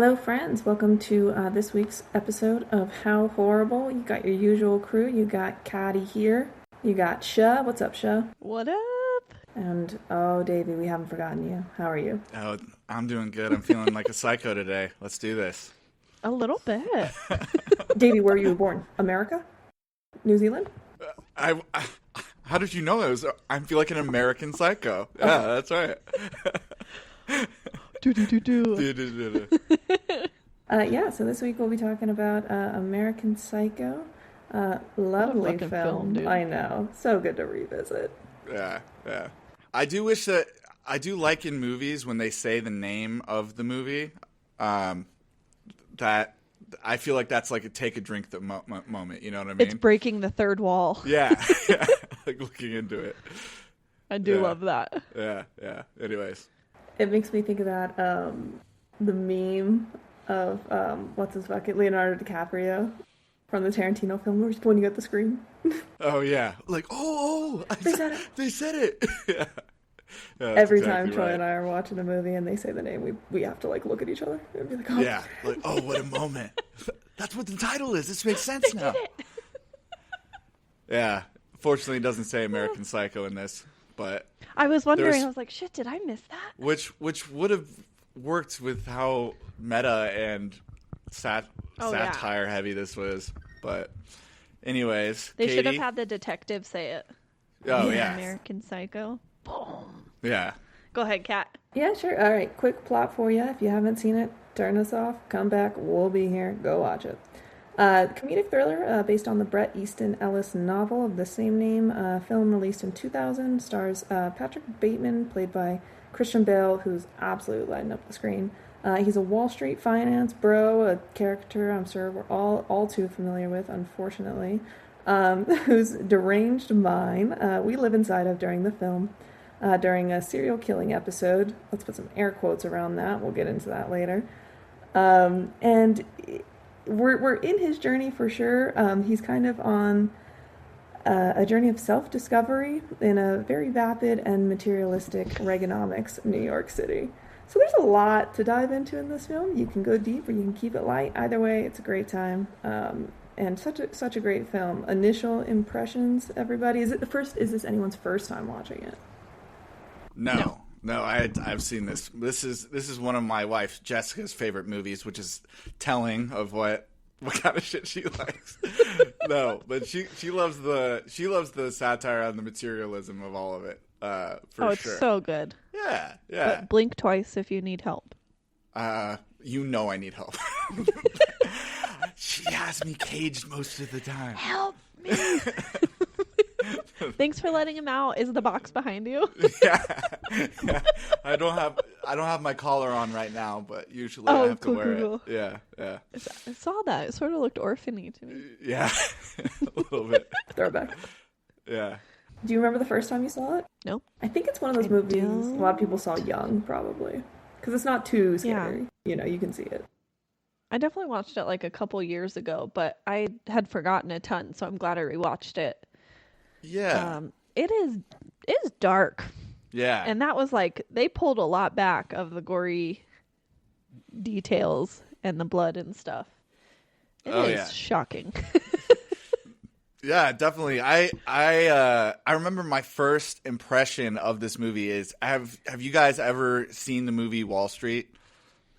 Hello, friends. Welcome to this week's episode of How Horrible. You got your usual crew. You got Caddy here. You got Sha. What's up, Sha? What up? And, oh, Davey, we haven't forgotten you. How are you? Oh, I'm doing good. I'm feeling like a psycho today. Let's do this. A little bit. Davey, where were you born? America? New Zealand? How did you know I feel like an American psycho. Yeah, that's right. So this week we'll be talking about American Psycho. Lovely film. Dude. I know. So good to revisit. Yeah. I do wish that I do like in movies when they say the name of the movie. That I feel like that's like a take a drink moment. You know what I mean? It's breaking the third wall. Yeah. Like looking into it. I do love that. Yeah. Anyways. It makes me think of that, the meme of, what's his bucket, Leonardo DiCaprio from the Tarantino film where he's pointing at the screen. Oh, yeah. Like, they said it. Yeah. Every time Troy and I are watching a movie and they say the name, we have to, like, look at each other and be like, oh. Yeah. Like, oh, what a moment. That's what the title is. This makes sense now. Yeah. Fortunately, it doesn't say American Psycho in this. But I was wondering, I was like, shit, did I miss that? Which would have worked with how meta and satire heavy this was. But anyways. They Katie? should have had the detective say it. Oh, yeah. American Psycho. Boom. Yeah. Go ahead, Kat. Yeah, sure. All right, quick plot for you. If you haven't seen it, turn us off, come back, we'll be here, go watch it. Comedic thriller based on the Bret Easton Ellis novel of the same name. Film released in 2000, stars Patrick Bateman, played by Christian Bale, who's absolutely lighting up the screen. He's a Wall Street finance bro, a character I'm sure we're all too familiar with, unfortunately, whose deranged mind we live inside of during the film, during a serial killing episode. Let's put some air quotes around that. We'll get into that later. And we're in his journey for sure. He's kind of on a journey of self-discovery in a very vapid and materialistic Reaganomics New York City. So there's a lot to dive into in this film. You can go deep or you can keep it light. Either way, it's a great time. And such a great film. Initial impressions, everybody. Is this anyone's first time watching it? No, I've seen this. This is one of my wife Jessica's favorite movies, which is telling of what kind of shit she likes. No, but she loves the satire and the materialism of all of it. For sure. It's so good. Yeah. But blink twice if you need help. I need help. She has me caged most of the time. Help me. Thanks for letting him out. Is the box behind you? Yeah. I don't have my collar on right now, but usually I have to wear it. Yeah. I saw that. It sort of looked orphan-y to me. Yeah. A little bit. Throwback. Yeah. Do you remember the first time you saw it? No. I think it's one of those movies a lot of people saw young, probably. Because it's not too scary. Yeah. You can see it. I definitely watched it like a couple years ago, but I had forgotten a ton, so I'm glad I rewatched it. Yeah. It's dark. Yeah. And that was like, they pulled a lot back of the gory details and the blood and stuff. It is shocking. Yeah, definitely. I remember my first impression of this movie is, have you guys ever seen the movie Wall Street?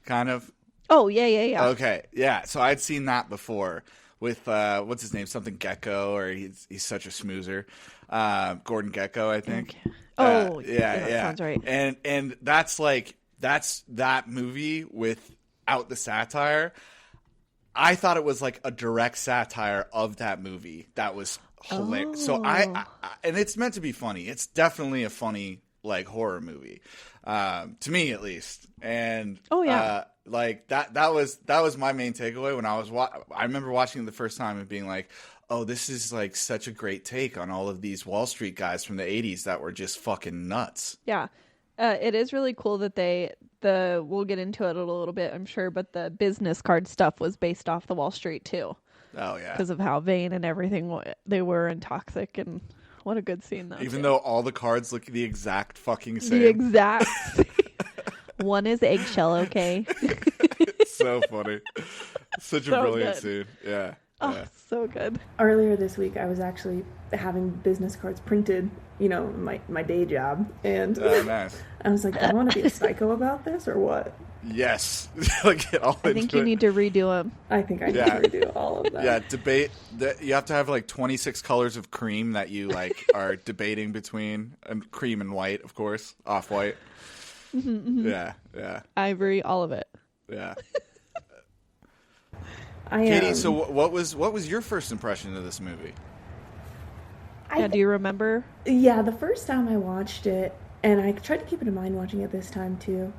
Kind of? Oh, yeah. Okay. Yeah. So I'd seen that before with what's his name? Something Gecko, or he's such a smoozer. Gordon Gecko, I think. Okay. Yeah. That sounds right. And that's that movie without the satire. I thought it was like a direct satire of that movie. That was hilarious. So I and it's meant to be funny. It's definitely a funny like horror movie, to me at least. And like that was my main takeaway when I was I remember watching it the first time and being like, oh, this is like such a great take on all of these Wall Street guys from the 80s that were just fucking nuts. Yeah. It is really cool that we'll get into it a little bit, I'm sure, but the business card stuff was based off the Wall Street too. Oh, yeah. Because of how vain and everything they were and toxic, and what a good scene though. Even though all the cards look the exact fucking same. The exact same. One is eggshell, okay? It's so funny. Such a brilliant scene. Yeah. Oh, yeah. so good. Earlier this week, I was actually having business cards printed, my day job. And nice. I was like, do I want to be a psycho about this or what? Yes. Get all I think you need to redo them. I think I need to redo all of that. Yeah, debate. You have to have like 26 colors of cream that you like are debating between, and cream and white, of course, off-white. Yeah. Ivory, all of it. Yeah. Katie, so what was your first impression of this movie? Do you remember? Yeah, the first time I watched it, and I tried to keep it in mind watching it this time too,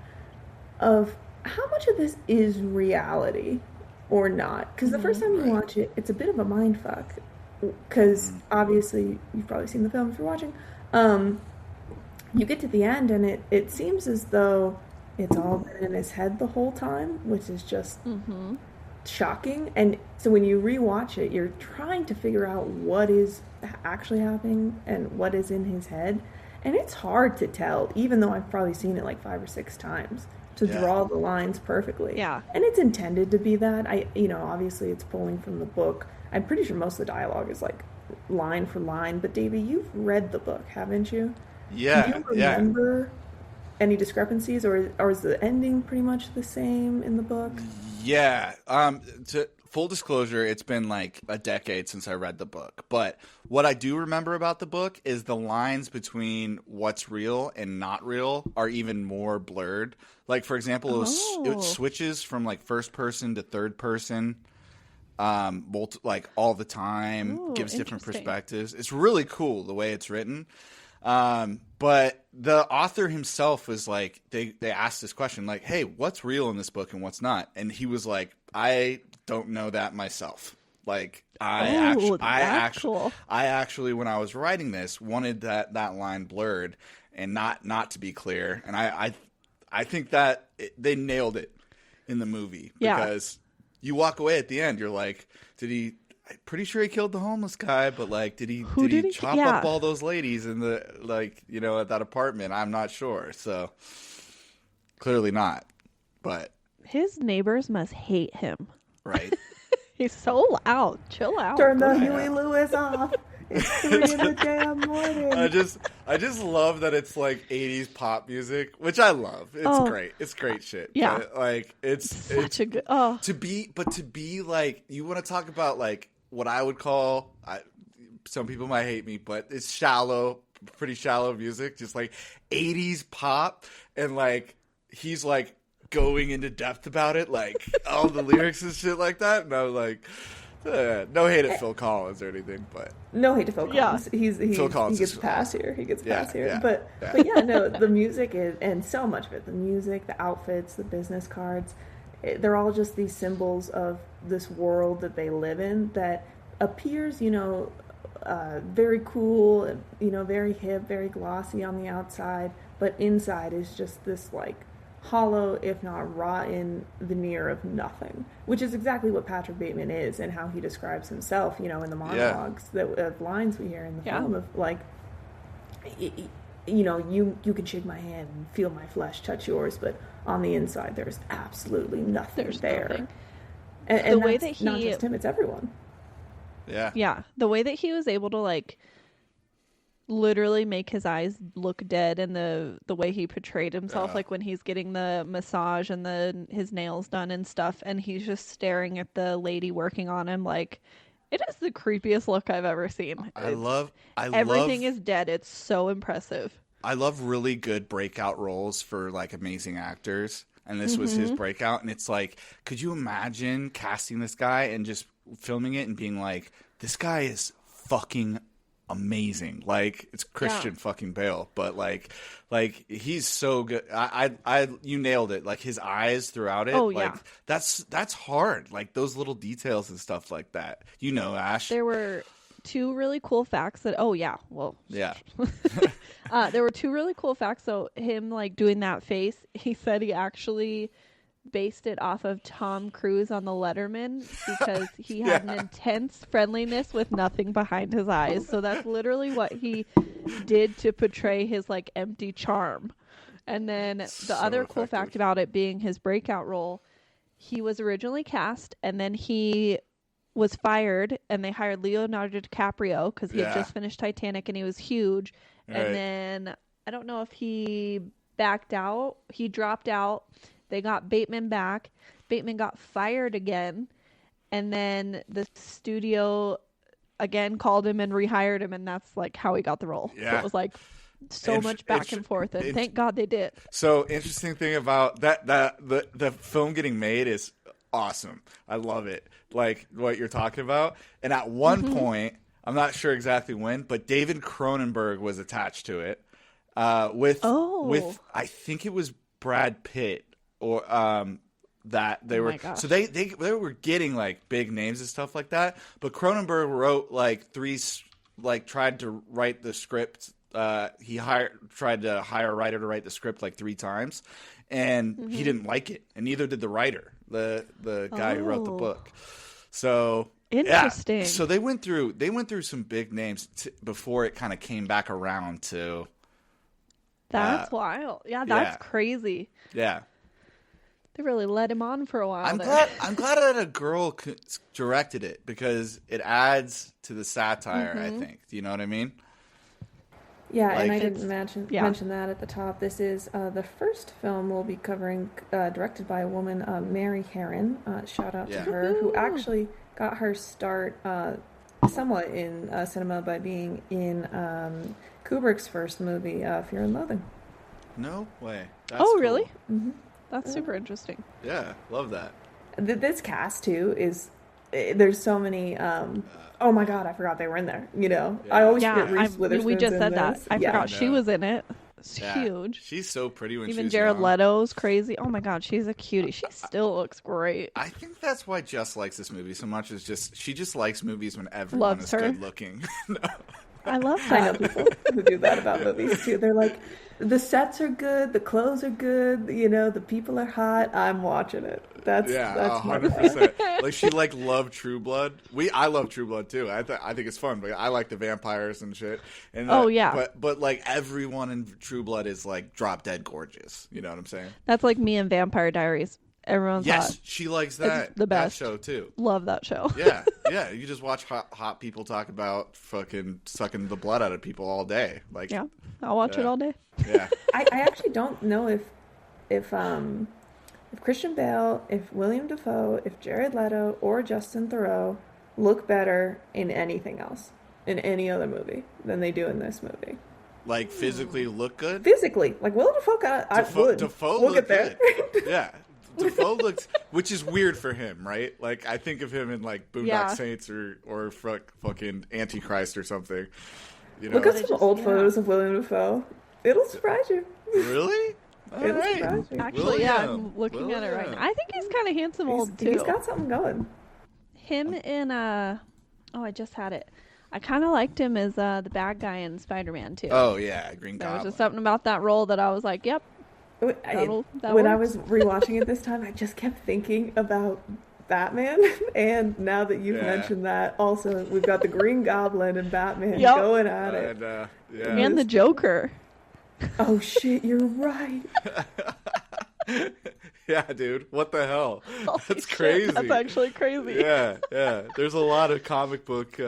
of how much of this is reality or not. Because the first time you watch it, it's a bit of a mind fuck. Because obviously, you've probably seen the film if you're watching. You get to the end, and it seems as though it's all been in his head the whole time, which is just shocking. And so when you rewatch it, you're trying to figure out what is actually happening and what is in his head. And it's hard to tell, even though I've probably seen it like 5 or 6 times, to draw the lines perfectly. Yeah. And it's intended to be that. Obviously it's pulling from the book. I'm pretty sure most of the dialogue is like line for line. But Davey, you've read the book, haven't you? Yeah. Do you remember any discrepancies, or is the ending pretty much the same in the book? Yeah. To full disclosure, it's been like a decade since I read the book. But what I do remember about the book is the lines between what's real and not real are even more blurred. Like, for example, it switches from like first person to third person, like all the time, gives different perspectives. It's really cool the way it's written. But the author himself was like, they asked this question, like, hey, what's real in this book and what's not? And he was like, I don't know that myself. Like, I actually, when I was writing this, wanted that line blurred and not to be clear. And I think that they nailed it in the movie, because you walk away at the end, you're like, I'm pretty sure he killed the homeless guy, but like, did he chop up all those ladies in the, like, at that apartment? I'm not sure. So clearly not, but his neighbors must hate him. Right. He's so loud. Chill out. Turn the Huey Lewis off. It's 3 in the damn morning. I just love that it's like 80s pop music, which I love. It's great. It's great shit. Yeah. But, like, it's such a good to be like, you want to talk about like what I would call, some people might hate me, but it's pretty shallow music, just like 80s pop, and like he's like going into depth about it, like all the lyrics and shit like that, and I was like, no hate at Phil Collins or anything, but no hate to Phil Collins. Phil Collins he gets a pass here. He gets a pass here. Yeah, but yeah, no, the music is, and so much of it, the music, the outfits, the business cards, they're all just these symbols of this world that they live in that appears, very cool, very hip, very glossy on the outside, but inside is just this like hollow, if not rotten veneer of nothing, which is exactly what Patrick Bateman is and how he describes himself, in the monologues of lines we hear in the film of like, you can shake my hand and feel my flesh touch yours, but on the inside there's absolutely nothing there. Nothing. And the way that he, not just him, it's everyone. Yeah. The way that he was able to like literally make his eyes look dead, and the way he portrayed himself, like when he's getting the massage and his nails done and stuff, and he's just staring at the lady working on him, like, it is the creepiest look I've ever seen. Everything is dead. It's so impressive. I love really good breakout roles for like amazing actors, and this was his breakout. And it's like, could you imagine casting this guy and just filming it and being like, this guy is fucking amazing. Like, it's Christian fucking Bale, but like he's so good. You nailed it. Like his eyes throughout it. That's hard. Like those little details and stuff like that. Ash. There were 2 really cool facts that. There were 2 really cool facts. So him like doing that face, he said he actually based it off of Tom Cruise on the Letterman, because he had an intense friendliness with nothing behind his eyes. So that's literally what he did to portray his like empty charm. And then the other cool fact about it being his breakout role, he was originally cast, and then he was fired, and they hired Leonardo DiCaprio because he had just finished Titanic, and he was huge. Right. And then I don't know if he backed out. He dropped out. They got Bateman back. Bateman got fired again, and then the studio again called him and rehired him, and that's like how he got the role. Yeah. So it was like so much back and forth, and thank God they did. So interesting thing about that the film getting made is awesome. I love it. Like what you're talking about. And at one point, I'm not sure exactly when, but David Cronenberg was attached to it. With I think it was Brad Pitt or that they were so they were getting like big names and stuff like that. But Cronenberg wrote tried to write the script. He tried to hire a writer to write the script like 3 times, and he didn't like it, and neither did the writer, the guy who wrote the book. So interesting. Yeah. So they went through some big names before it kind of came back around to. That's wild. Yeah, that's crazy. Yeah. They really let him on for a while. I'm glad that a girl directed it because it adds to the satire. I think. Do you know what I mean? Yeah, and I didn't mention that at the top. This is the first film we'll be covering, directed by a woman, Mary Herron. Shout out to her, who actually got her start somewhat in cinema by being in Kubrick's first movie, Fear and Loathing. No way. That's cool. Really? Mm-hmm. That's super interesting. Yeah, love that. This cast, too, is... There's so many... oh my God, I forgot they were in there. You know, I always forget Reese Witherspoon's we just said that. This. I forgot she was in it. It's huge. She's so pretty when she's Even Jared Leto's crazy. Oh my God, she's a cutie. She still looks great. I think that's why Jess likes this movie so much. She just likes movies when everyone is good looking. No. I love that. I know people who do that about movies too. They're like, the sets are good, the clothes are good, you know, the people are hot. I'm watching it. That's 100%. Like she loved True Blood. I love True Blood too. I think it's fun, but I like the vampires and shit. And but like everyone in True Blood is like drop dead gorgeous. You know what I'm saying? That's like me and Vampire Diaries. Everyone's hot. She likes that. It's the best that show too. Love that show. Yeah. You just watch hot people talk about fucking sucking the blood out of people all day. Like, I'll watch it all day. Yeah. I actually don't know if Christian Bale, if William Dafoe, if Jared Leto, or Justin Theroux look better in anything else, in any other movie, than they do in this movie. Like physically look good. Physically, like Willem Dafoe. Dafoe we'll get there. Good. Yeah. Defoe looks, which is weird for him, right? Like I think of him in like Boondock Saints or fucking Antichrist or something. You know? Look at some old photos of William Dafoe. It'll surprise you. Really? It'll surprise you. Actually, I'm looking at it right now. I think he's kind of handsome old too. He's got something going. Him in I just had it. I kind of liked him as the bad guy in Spider-Man too. Oh yeah, Green Goblin. There was just something about that role that I was like, yep. When I was rewatching it this time, I just kept thinking about Batman, and now that you've mentioned that, also we've got the Green Goblin and Batman going at it, and the Joker. Oh shit, you're right. Yeah, dude, what the hell? That's crazy. That's actually crazy. Yeah. There's a lot of comic book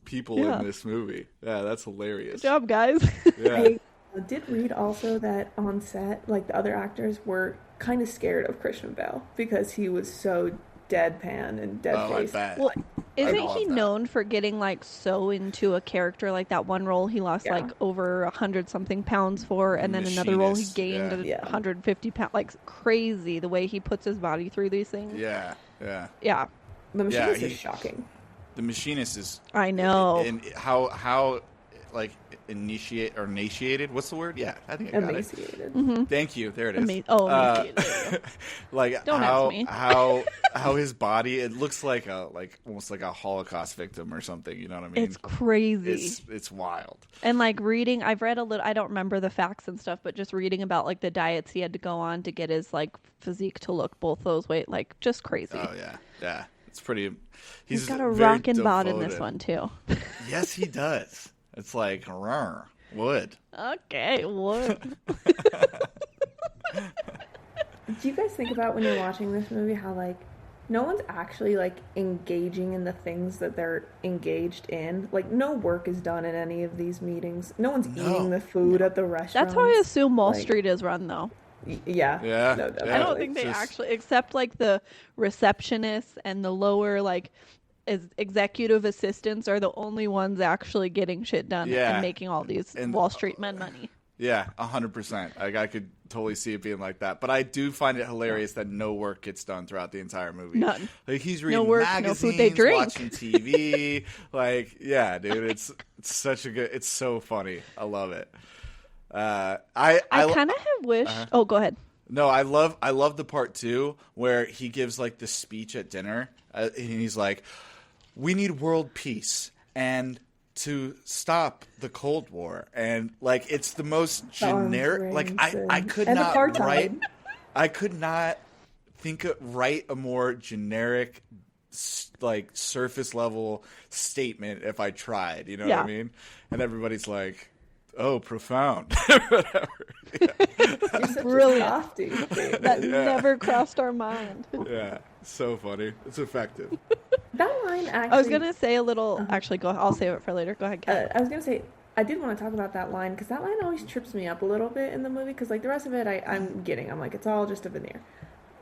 people in this movie. Yeah, that's hilarious. Good job, guys. Yeah. I did read also that on set, like the other actors were kind of scared of Christian Bale because he was so deadpan and dead-faced. Well, isn't he known for getting like so into a character? Like that one role he lost like over 100-something pounds for, and then another role he gained 150 pounds. Like crazy the way he puts his body through these things. Yeah. The Machinist is shocking. The Machinist is. I know. And how like emaciated. What's the word? Yeah, I think I got emaciated. It. Mm-hmm. Thank you. There it is. Emaciated. Like don't ask me. how his body, it looks like almost like a Holocaust victim or something. You know what I mean? It's crazy. It's wild. And like I've read a little. I don't remember the facts and stuff, but just reading about like the diets he had to go on to get his like physique to look both those ways, like just crazy. Oh yeah. It's pretty. He's got a rockin' bod in this one too. Yes, he does. It's like wood. Okay, wood. Do you guys think about when you're watching this movie how like no one's actually like engaging in the things that they're engaged in? Like no work is done in any of these meetings. No one's eating the food at the restaurant. That's how I assume Wall Street is run, though. Yeah. Yeah. No, I don't think they actually, except like the receptionists and the lower like executive assistants are the only ones actually getting shit done and making all these Wall Street men money. Yeah, 100%. I could totally see it being like that. But I do find it hilarious that no work gets done throughout the entire movie. None. Like he's reading magazines, no food they drink. watching TV. Like, yeah, dude, it's such a good. It's so funny. I love it. I kind of have wished. Oh, go ahead. No, I love the part too where he gives like the speech at dinner, and he's like, "We need world peace and to stop the Cold War," and like it's the most generic. Like I could not write. I could not write a more generic, like surface level statement if I tried. You know what I mean? And everybody's like, "Oh, profound." Whatever. Brilliant. That never crossed our mind. Yeah, so funny. It's effective. That line actually... I was going to say a little... Actually, go. I'll save it for later. Go ahead, Kat. I was going to say, I did want to talk about that line, because that line always trips me up a little bit in the movie, because like the rest of it I'm getting. I'm like, it's all just a veneer.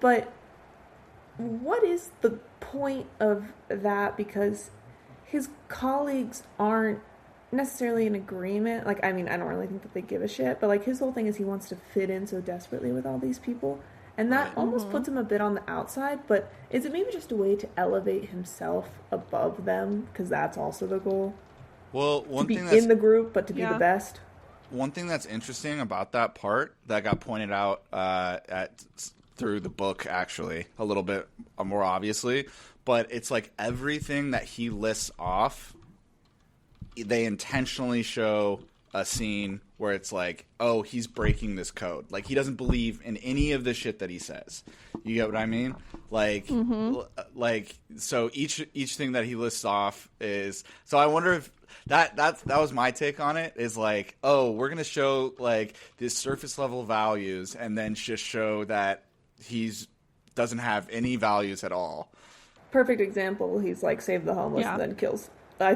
But what is the point of that? Because his colleagues aren't necessarily in agreement. Like, I mean, I don't really think that they give a shit, but like his whole thing is he wants to fit in so desperately with all these people. And that almost puts him a bit on the outside, but is it maybe just a way to elevate himself above them? Because that's also the goal. Well, to be in the group, but to be the best. One thing that's interesting about that part that got pointed out through the book, actually, a little bit more obviously, but it's like everything that he lists off, they intentionally show a scene where it's like, oh, he's breaking this code. Like, he doesn't believe in any of the shit that he says. You get what I mean? Like, so each thing that he lists off is... So I wonder if that was my take on it, is like, oh, we're going to show, like, this surface level values and then just show that he's doesn't have any values at all. Perfect example. He's like, save the homeless and then kills...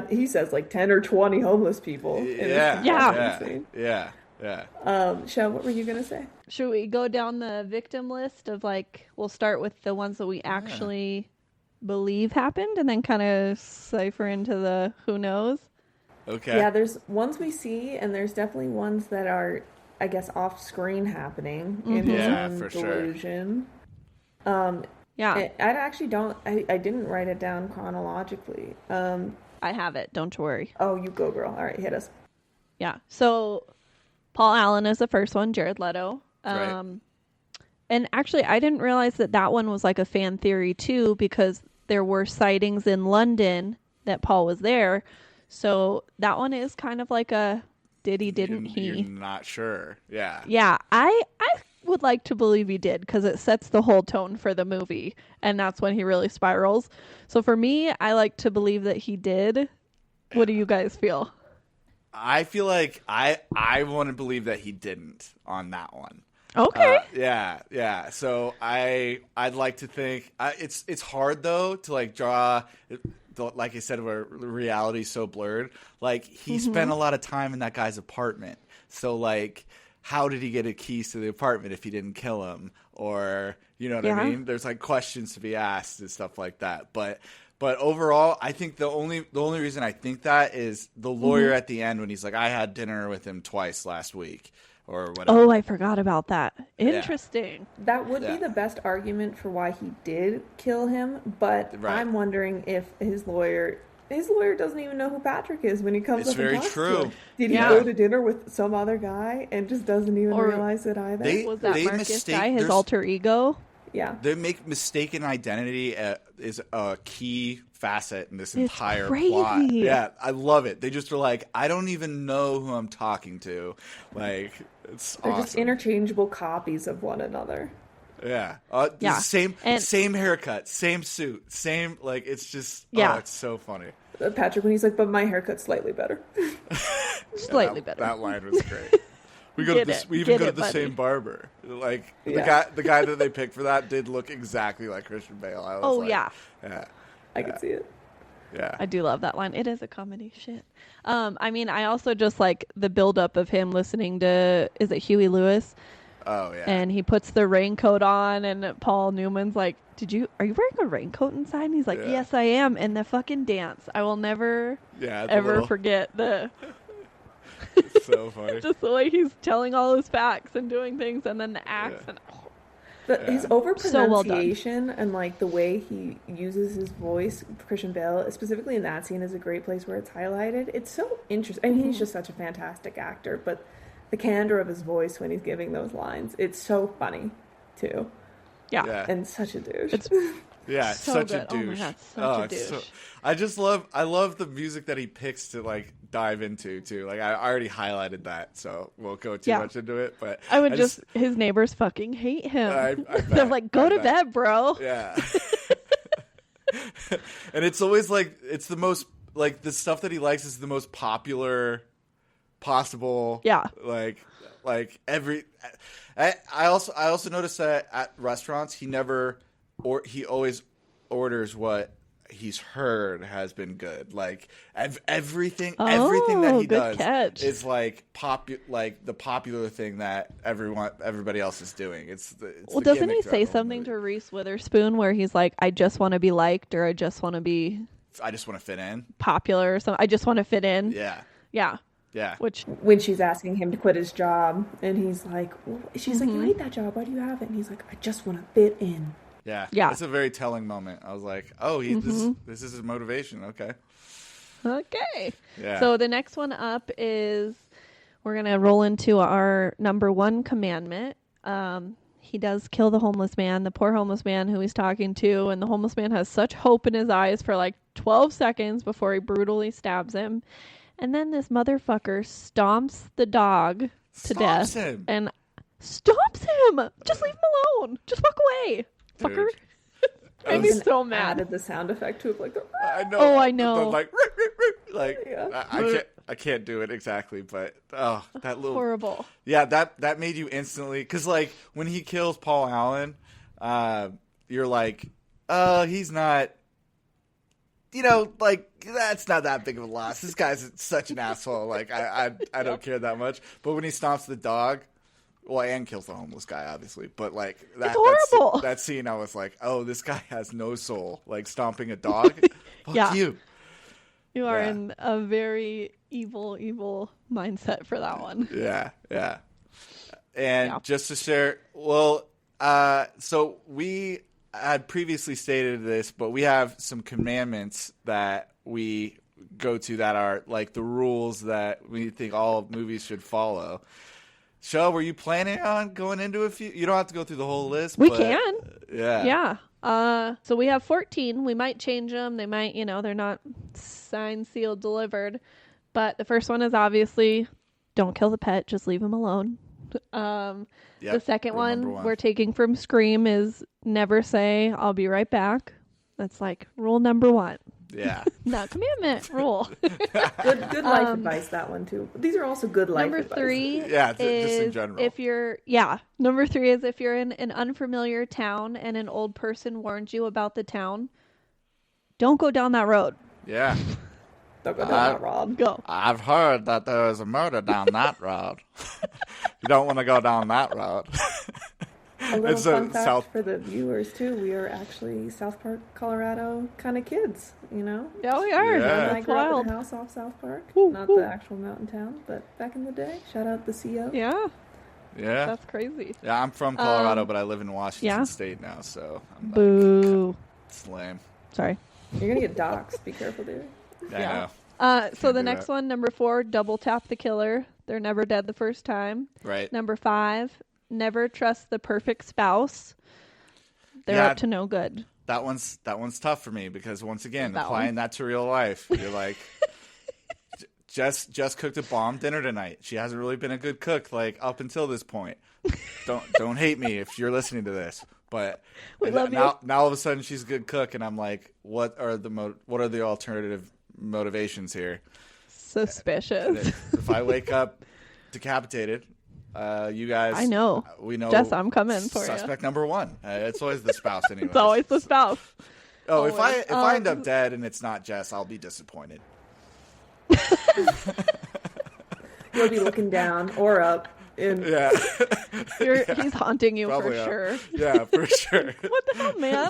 he says like 10 or 20 homeless people. Yeah. Shell, what were you going to say? Should we go down the victim list of like, we'll start with the ones that we actually believe happened and then kind of cipher into the who knows? Okay. Yeah, there's ones we see and there's definitely ones that are, I guess, off screen happening in his own delusion. Sure. I actually don't, I didn't write it down chronologically. I have it. Don't worry. Oh, you go, girl. All right, hit us. Yeah. So Paul Allen is the first one, Jared Leto. Right. And actually, I didn't realize that one was like a fan theory, too, because there were sightings in London that Paul was there. So that one is kind of like a did he, didn't he? You're not sure. Yeah. Yeah. I would like to believe he did because it sets the whole tone for the movie and that's when he really spirals. So for me, I like to believe that he did. What do you guys feel? I feel like I want to believe that he didn't on that one. Okay. Yeah. So I'd like to think it's hard though to like draw, like I said, where reality's so blurred. Like he spent a lot of time in that guy's apartment. So like, how did he get a keys to the apartment if he didn't kill him? Or, you know what I mean? There's like questions to be asked and stuff like that. But overall, I think the only reason I think that is the lawyer at the end when he's like, I had dinner with him twice last week or whatever. Oh, I forgot about that. Interesting. Yeah. That would be the best argument for why he did kill him. But I'm wondering if his lawyer doesn't even know who Patrick is when he comes up and talks to him. Did he go to dinner with some other guy and just doesn't even realize it either? Was that Marcus guy his alter ego? Yeah. They make mistaken identity is a key facet in this entire crazy. Plot. Yeah, I love it. They just are like, I don't even know who I'm talking to. Like, They're just interchangeable copies of one another. Yeah. Same haircut, same suit, same, like, it's just, it's so funny. Patrick, when he's like, but my haircut's slightly better. Slightly better. That line was great. We go to this. We even go to the same barber. Like the guy that they picked for that did look exactly like Christian Bale. I was yeah. I could see it. Yeah, I do love that line. It is a comedy. Shit. I mean, I also just like the buildup of him listening to, is it Huey Lewis? Oh yeah. And he puts the raincoat on, and Paul Newman's like, are you wearing a raincoat inside? And he's like, yes, I am. And the fucking dance. I will never ever forget the. It's so funny. Just the way he's telling all his facts and doing things, and then the accent. His over-pronunciation and like the way he uses his voice, Christian Bale, specifically in that scene, is a great place where it's highlighted. It's so interesting. I mean, he's just such a fantastic actor, but the candor of his voice when he's giving those lines, it's so funny too. Yeah. And such a douche. Yeah, so such good. a douche. Oh my God, such a douche. I love the music that he picks to like dive into too. Like I already highlighted that, so we'll go too much into it. But I would his neighbors fucking hate him. I They're like, go to bed, bro. Yeah. And it's always like, it's the most, like the stuff that he likes is the most popular possible. Yeah. Like every, I also noticed that at restaurants, he always orders what he's heard has been good. Like everything that he does is like the popular thing that everybody else is doing. It's doesn't he say something to Reese Witherspoon where he's like, I just want to be liked, or I just want to fit in, popular or something. I just want to fit in. Yeah. Which when she's asking him to quit his job, and he's like, she's like, you hate that job, why do you have it? And he's like, I just want to fit in. Yeah. It's a very telling moment. I was like, oh, this is his motivation. Okay. Yeah. So the next one up is, we're going to roll into our number one commandment. He does kill the homeless man, the poor homeless man who he's talking to, and the homeless man has such hope in his eyes for like 12 seconds before he brutally stabs him. And then this motherfucker stomps the dog to death. And stomps him! Just leave him alone! Just walk away! Fucker. Made me so mad. Added the sound effect to it, like I know. Oh, I know. I can't do it exactly, but that little horrible. Yeah, that made you instantly, because like when he kills Paul Allen, you're like, he's not. Like that's not that big of a loss. This guy's such an asshole. Like I don't care that much. But when he stomps the dog. Well, and kills the homeless guy, obviously. But, like, it's horrible. That scene, I was like, oh, this guy has no soul. Like, stomping a dog? Fuck you. You are in a very evil mindset for that one. Yeah. And just to share, so we had previously stated this, but we have some commandments that we go to that are, like, the rules that we think all movies should follow. Shel, were you planning on going into a few? You don't have to go through the whole list. We can. Yeah. So we have 14. We might change them. They might, they're not signed, sealed, delivered. But the first one is obviously don't kill the pet. Just leave him alone. The second one we're taking from Scream is never say, I'll be right back. That's like rule number 1. Yeah. Not commandment, rule. Good life advice, that one too. These are also good life advice. Number 3 is just in general. Number 3 is if you're in an unfamiliar town and an old person warns you about the town, don't go down that road. Yeah. Don't go down that road. Go. I've heard that there is a murder down that road. You don't want to go down that road. A little fun fact for the viewers too: we are actually South Park, Colorado kind of kids. Yeah, we are. Yeah. I grew up in a house off South Park, not the actual mountain town, but back in the day. Shout out the CO. Yeah. That's crazy. Yeah, I'm from Colorado, but I live in Washington State now, so I'm boo. It's lame. Sorry. You're gonna get doxxed. Be careful, dude. Yeah. I know. So the next one, number 4, double tap the killer. They're never dead the first time. Right. Number 5. Never trust the perfect spouse. They're up to no good. That one's tough for me because once again, applying that to real life, you're like, Jess cooked a bomb dinner tonight. She hasn't really been a good cook like up until this point. Don't hate me if you're listening to this, but now all of a sudden she's a good cook, and I'm like, what are the alternative motivations here? Suspicious. If I wake up decapitated. You guys, I know. We know. Jess, I'm coming for you. Suspect number one. It's always the spouse anyway. It's always the spouse. Oh, always. if I end up dead and it's not Jess, I'll be disappointed. You'll be looking down or up. Yeah. He's haunting you Probably for sure. Yeah, for sure. What the hell, man?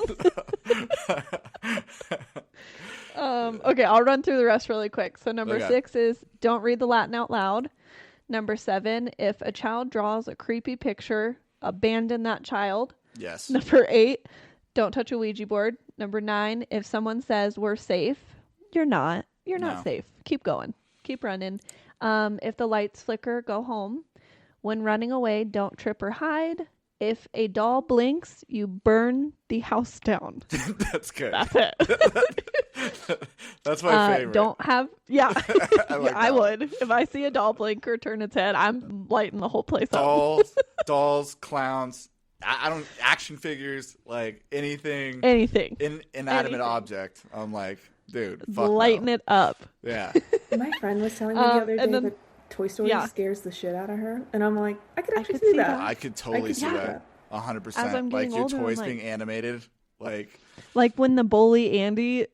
Okay, I'll run through the rest really quick. So number 6 is don't read the Latin out loud. Number 7, if a child draws a creepy picture, abandon that child. Yes. Number 8, don't touch a Ouija board. Number 9, if someone says we're safe, you're not. You're not safe. Keep going. Keep running. If the lights flicker, go home. When running away, don't trip or hide. If a doll blinks, you burn the house down. That's good. That's it. That's my favorite. Don't have, I would. If I see a doll blink or turn its head, I'm lighting the whole place up. Dolls, clowns. I don't, action figures, like anything. Inanimate object. I'm like, dude, fuck lighten it up. Yeah. My friend was telling me the other day that Toy Story scares the shit out of her, and I'm like, I could actually see that. I could totally see that. 100%. Like your toys being animated, like when the bully Andy,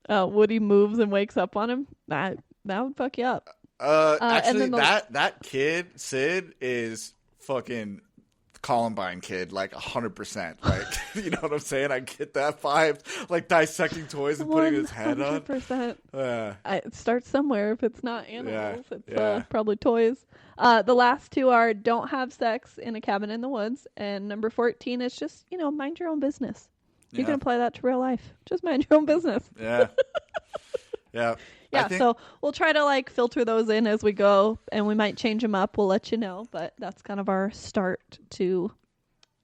Woody moves and wakes up on him. That would fuck you up. Actually, that kid Sid is fucking Columbine kid, like 100%. Like, you know what I'm saying? I get that vibe, like dissecting toys and putting his head on. 100%. It starts somewhere. If it's not animals, it's probably toys. The last 2 are don't have sex in a cabin in the woods, and number 14 is just mind your own business. You can apply that to real life. Just mind your own business. Yeah. So we'll try to filter those in as we go, and we might change them up. We'll let you know, but that's kind of our start to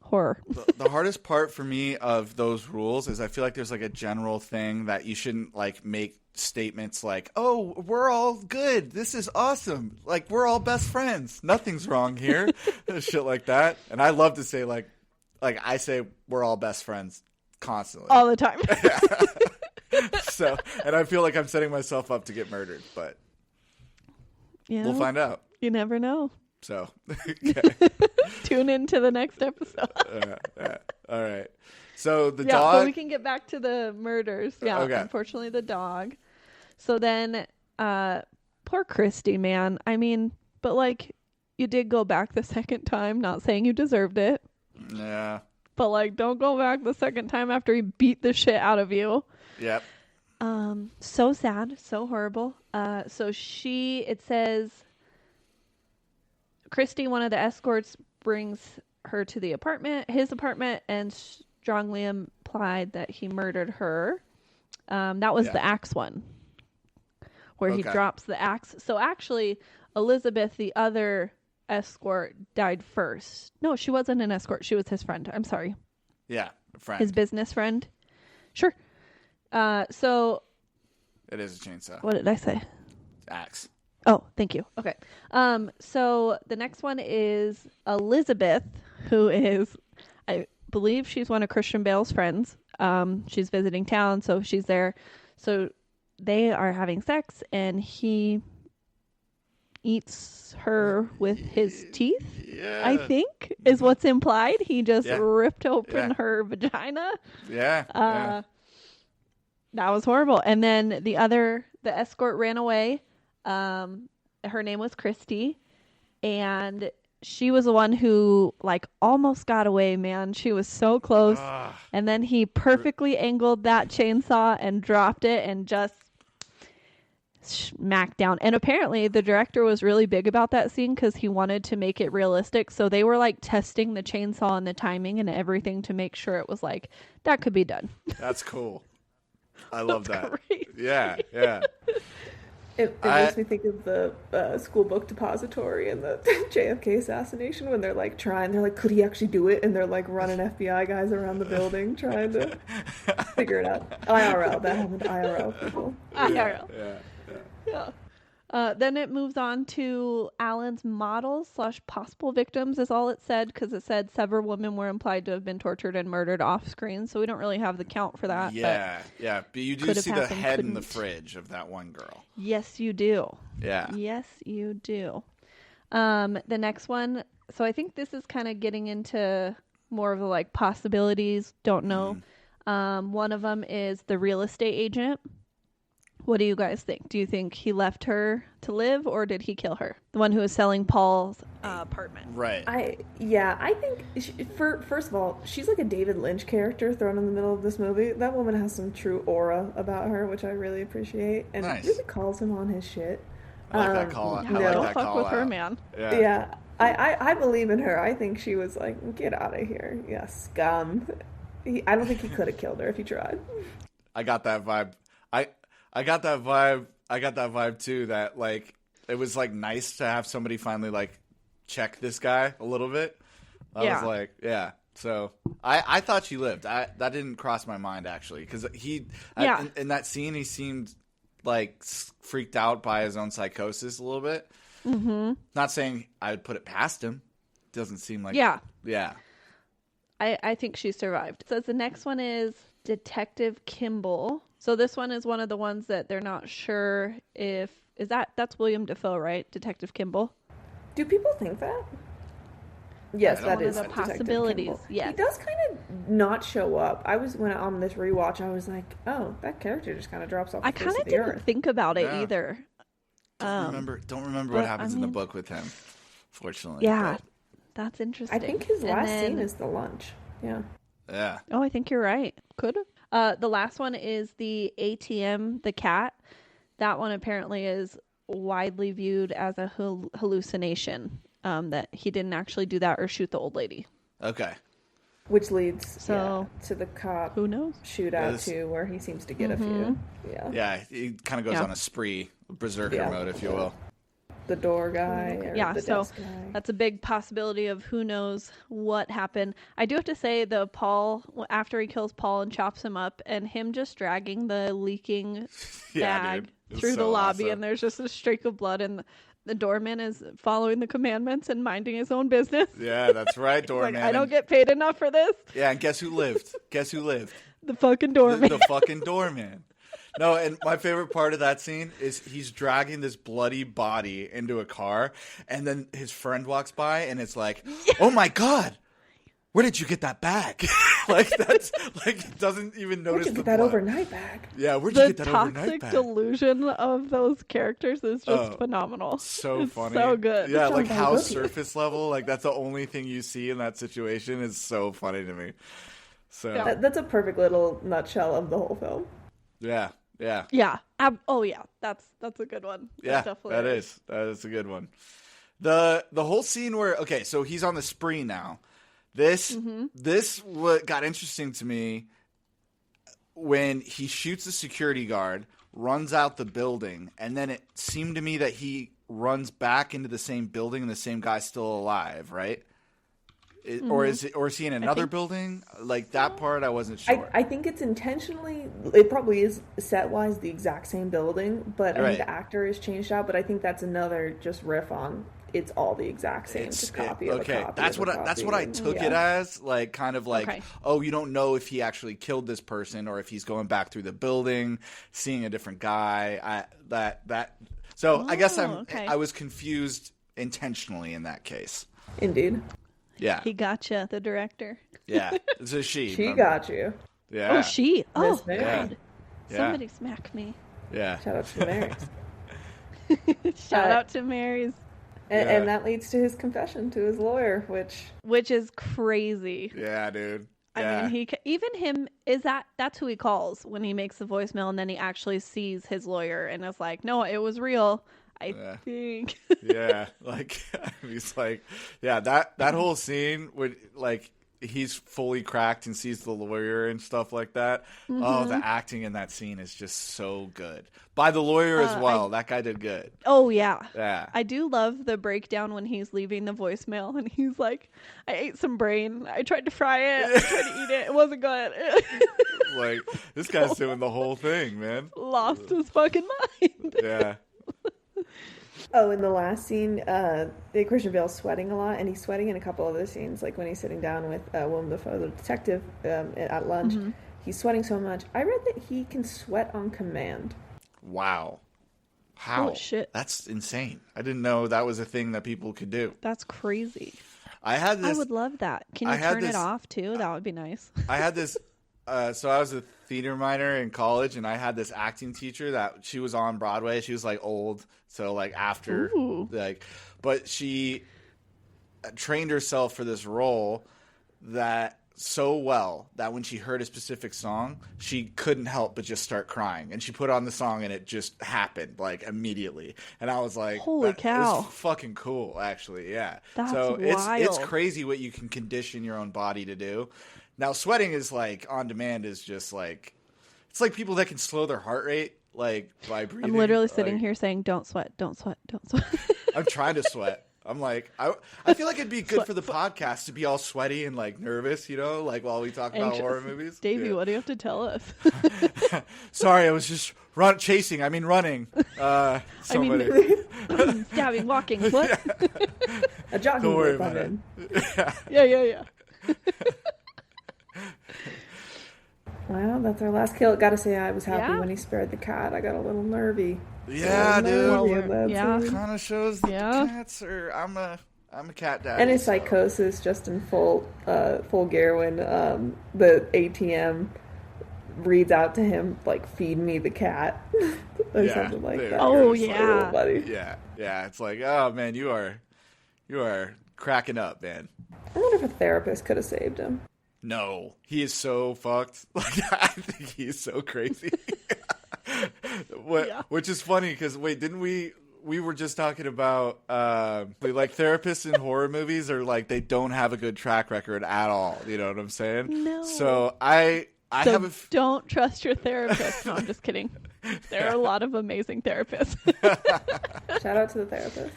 horror. The hardest part for me of those rules is I feel like there's like a general thing that you shouldn't make statements like, oh, we're all good, this is awesome, like we're all best friends, nothing's wrong here. Shit like that. And I love to say like I say we're all best friends constantly all the time. So, and I feel like I'm setting myself up to get murdered, but we'll find out. You never know. So, tune into the next episode. All right. So the dog. So we can get back to the murders. Yeah. Okay. Unfortunately, the dog. So then, poor Christy, man. I mean, but you did go back the second time. Not saying you deserved it. Yeah. But don't go back the second time after he beat the shit out of you. Yep. So sad, so horrible. So it says Christy, one of the escorts, brings her to his apartment, and strongly implied that he murdered her. That was the axe one, where he drops the axe. So actually, Elizabeth, the other escort, died first. No, she wasn't an escort. She was his friend. I'm sorry. Yeah, a friend. His business friend. Sure. So it is a chainsaw. What did I say? Axe. Oh, thank you. Okay. So the next one is Elizabeth, who is, I believe she's one of Christian Bale's friends. She's visiting town, so she's there. So they are having sex, and he eats her with his teeth. Yeah. I think is what's implied. He just ripped open her vagina. Yeah. That was horrible. And then the escort ran away. Her name was Christy, and she was the one who almost got away, man. She was so close. And then he perfectly angled that chainsaw and dropped it and just smacked down. And apparently the director was really big about that scene because he wanted to make it realistic. So they were testing the chainsaw and the timing and everything to make sure it was that could be done. That's cool. I love that. Crazy. Yeah. It makes me think of the school book depository and the JFK assassination when they're could he actually do it? And they're running FBI guys around the building trying to figure it out. IRL, that happened to IRL people. IRL. Yeah. Then it moves on to Alan's models / possible victims is all it said, because it said several women were implied to have been tortured and murdered off screen, so we don't really have the count for that. But you do see the head in the fridge of that one girl. Yes, you do. Yeah. Yes, you do. The next one, so I think this is kind of getting into more of the like possibilities. Don't know. One of them is the real estate agent. What do you guys think? Do you think he left her to live, or did he kill her? The one who was selling Paul's apartment. Right. I think first of all, she's like a David Lynch character thrown in the middle of this movie. That woman has some true aura about her, which I really appreciate, and really calls him on his shit. I like that call. I like don't that fuck call with out. her, man. Yeah. I believe in her. I think she was like, get out of here, you scum. I don't think he could have killed her if he tried. I got that vibe. I got that vibe. I got that vibe too. That like it was like nice to have somebody finally like check this guy a little bit. I was like, yeah. So I thought she lived. That didn't cross my mind actually, because in that scene he seemed like freaked out by his own psychosis a little bit. Mm-hmm. Not saying I would put it past him. Doesn't seem like yeah. I think she survived. So the next one is Detective Kimball. So this one is one of the ones that they're not sure if that's William Dafoe, right? Detective Kimball. Do people think that? Yes, that is one of the possibilities. Yes, he does kind of not show up. When on this rewatch, I was like, oh, that character just kind of drops off. I kind of didn't think about it either. Don't remember what happens in the book with him. Fortunately, yeah, that's interesting. I think his last scene is the lunch. Yeah. Yeah. Oh, I think you're right. Could have. The last one is the ATM, the cat. That one apparently is widely viewed as a hallucination. That he didn't actually do that or shoot the old lady. Okay. Which leads to the cop who knows shootout too, where he seems to get a few. Yeah. Yeah, he kind of goes on a spree, berserker mode, if you will. The door guy. Or the desk guy. That's a big possibility of who knows what happened. I do have to say, Paul, after he kills Paul and chops him up, and him just dragging the leaking bag through the lobby, and there's just a streak of blood, and the doorman is following the commandments and minding his own business. Yeah, that's right, doorman. I don't get paid enough for this. Yeah, and guess who lived? The fucking doorman. The fucking doorman. No, and my favorite part of that scene is he's dragging this bloody body into a car, and then his friend walks by, and it's like, oh my God, where did you get that bag? That's doesn't even notice. Where'd you get that overnight bag? Yeah, where'd you get that overnight bag? The toxic delusion of those characters is just phenomenal. So funny. So good. Yeah, like how surface level, like that's the only thing you see in that situation is so funny to me. So that's a perfect little nutshell of the whole film. Yeah. Yeah. Yeah. That's a good one. Yeah, that is a good one. The whole scene where so he's on the spree now. This what got interesting to me when he shoots the security guard, runs out the building, and then it seemed to me that he runs back into the same building and the same guy's still alive, right? Or is he in another building? Like that part, I wasn't sure. I think it's intentionally. It probably is set wise the exact same building, but I think the actor is changed out. But I think that's another just riff on. It's all the exact same, just copy of a copy. That's what I took it as, like kind of like, oh, you don't know if he actually killed this person or if he's going back through the building, seeing a different guy. I guess I was confused intentionally in that case. Indeed. Yeah. He gotcha, the director. Yeah. It's a she. She got you. Yeah. Oh, she. Oh, God. Yeah. Somebody smack me. Yeah. Shout out to Mary's. Shout out to Mary's. And that leads to his confession to his lawyer, which is crazy. Yeah, dude. I mean, that's who he calls when he makes the voicemail, and then he actually sees his lawyer and is like, no, it was real. I think. Yeah, like he's like, that whole scene would like he's fully cracked and sees the lawyer and stuff like that. Mm-hmm. Oh, the acting in that scene is just so good by the lawyer as well. That guy did good. Oh yeah, yeah. I do love the breakdown when he's leaving the voicemail and he's like, "I ate some brain. I tried to fry it. I tried to eat it. It wasn't good." Like this guy's doing the whole thing, man. Lost his fucking mind. Yeah. Oh, in the last scene, Christian Bale's sweating a lot, and he's sweating in a couple of other scenes, like when he's sitting down with Willem Dafoe, the detective, at lunch. He's sweating so much. I read that he can sweat on command. Wow. How? Holy shit. That's insane. I didn't know that was a thing that people could do. That's crazy. I would love that. Can you turn it off too? That would be nice. I had this. So I was a theater minor in college, and I had this acting teacher that she was on Broadway. She was like old, so like after but she trained herself for this role that so well that when she heard a specific song, she couldn't help but just start crying. And she put on the song, and it just happened like immediately. And I was like, "Holy cow!" It's fucking cool, actually. Yeah. That's so wild. it's crazy what you can condition your own body to do. Now, sweating is like on demand is just like it's like people that can slow their heart rate like by breathing. I'm literally sitting here saying, "Don't sweat, don't sweat, don't sweat." I'm trying to sweat. I'm like, I feel like it'd be good for the podcast to be all sweaty and like nervous, you know, like while we talk about horror movies. Davey, what do you have to tell us? Sorry, I was just running. Stabbing, walking. What? A jogging. Don't worry about it. Yeah. Well, that's our last kill. Gotta say, I was happy when he spared the cat. I got a little nervy. Yeah, dude. Kind of shows that the cats are. I'm a cat dad. And his psychosis just in full gear when the ATM reads out to him like, "Feed me the cat," or something like that. Oh yeah, buddy. Yeah. It's like, oh man, you are cracking up, man. I wonder if a therapist could have saved him. No, he is so fucked. Like, I think he's so crazy. Which is funny because didn't we were just talking about like therapists in horror movies are like they don't have a good track record at all. You know what I'm saying? No. So I have don't trust your therapist. No, I'm just kidding. There are a lot of amazing therapists. Shout out to the therapist.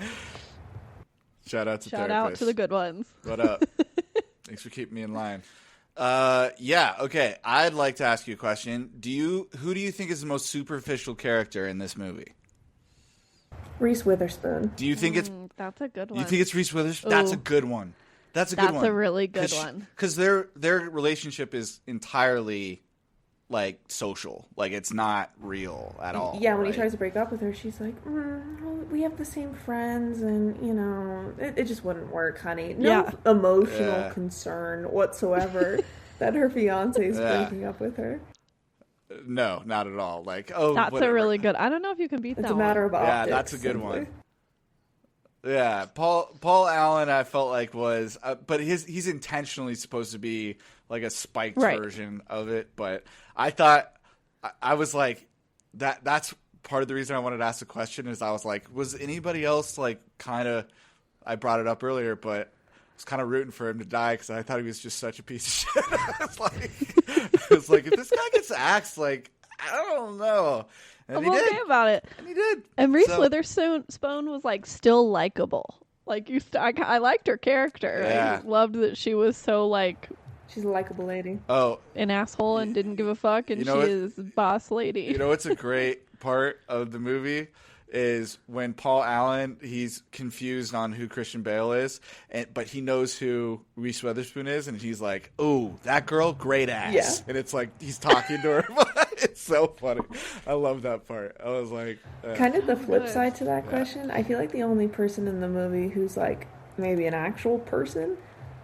Shout out to the good ones. What up? Thanks for keeping me in line. Okay. I'd like to ask you a question. Who do you think is the most superficial character in this movie? Reese Witherspoon. Do you think that's a good one? You think it's Reese Witherspoon? That's a good one. That's a really good one. Because their relationship is entirely like social. Like it's not real at all. Yeah, when he tries to break up with her, she's like, well, we have the same friends, and you know, it just wouldn't work, honey. No emotional concern whatsoever that her fiance is breaking up with her. No, not at all. Like, that's whatever. A really good. I don't know if you can beat that. It's a matter of optics. Yeah, that's a good one. Yeah, Paul Allen, I felt like was, but he's intentionally supposed to be like a spiked version of it. But I thought I was like that's part of the reason I wanted to ask the question is I was like, was anybody else like kind of? I brought it up earlier, but I was kind of rooting for him to die because I thought he was just such a piece of shit. I was like, if this guy gets axed, like I don't know. And I'm okay about it. And he did. And Reese Witherspoon was like still likable. Like I liked her character. Yeah. I loved that she was so like. She's a likable lady. Oh, an asshole and didn't give a fuck, and she is boss lady. You know what's a great part of the movie is when Paul Allen, he's confused on who Christian Bale is, but he knows who Reese Witherspoon is, and he's like, "Oh, that girl, great ass." Yeah. And it's like he's talking to her. It's so funny. I love that part. I was like, kind of the flip side to that question. I feel like the only person in the movie who's like maybe an actual person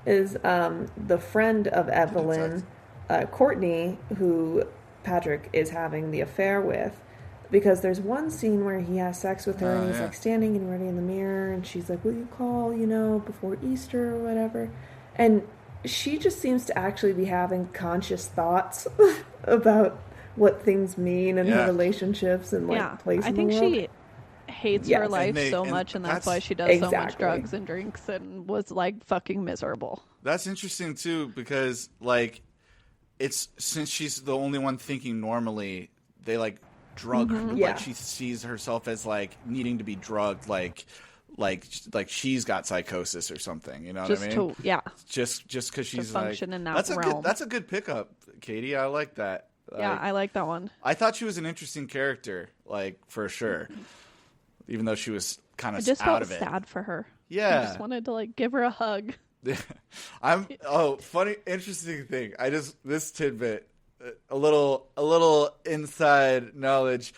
is the friend of Evelyn, Courtney, who Patrick is having the affair with. Because there's one scene where he has sex with her and he's like standing and ready in the mirror and she's like, will you call, before Easter or whatever? And she just seems to actually be having conscious thoughts about what things mean and her relationships and place in the world. I think she hates her life so much and that's why she does so much drugs and drinks and was like fucking miserable. That's interesting too because like it's since she's the only one thinking normally, they like drug her. Like she sees herself as like needing to be drugged like she's got psychosis or something, you know what I mean? Just because she's function like in that realm. That's a good pickup, Katie. I like that. Yeah, I like that one. I thought she was an interesting character, like for sure. Even though she was kind of out of it. I just felt sad for her. Yeah. I just wanted to like give her a hug. Funny, interesting thing. This tidbit, a little inside knowledge.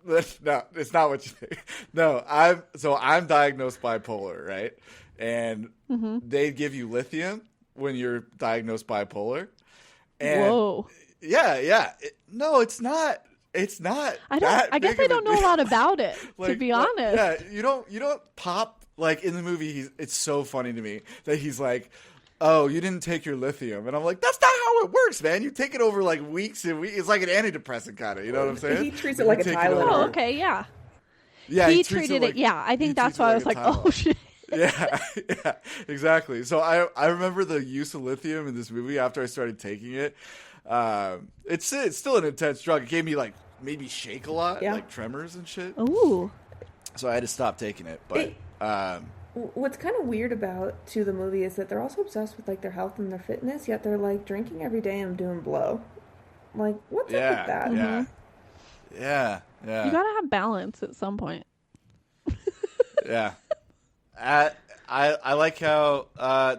No, it's not what you think. No, I'm diagnosed bipolar, right? And they give you lithium when you're diagnosed bipolar. And whoa. Yeah. No, it's not. It's not. I guess I don't know a lot about it, to be honest. Yeah, you don't pop like in the movie. It's so funny to me that he's like, "Oh, you didn't take your lithium," and I'm like, "That's not how it works, man. You take it over like weeks and weeks. It's like an antidepressant kind of. You know what I'm saying?" He treats it like a Tylenol. Oh, okay, yeah. Yeah, he treated it. Yeah, I think that's why I was like, "Oh shit." Yeah, exactly. So I remember the use of lithium in this movie after I started taking it. It's still an intense drug. It gave me like made me shake a lot, like tremors and shit. Ooh. So I had to stop taking it. But what's kind of weird about the movie is that they're also obsessed with like their health and their fitness, yet they're like drinking every day and doing blow. Like, what's up with that? Yeah. You gotta have balance at some point. Yeah. I like how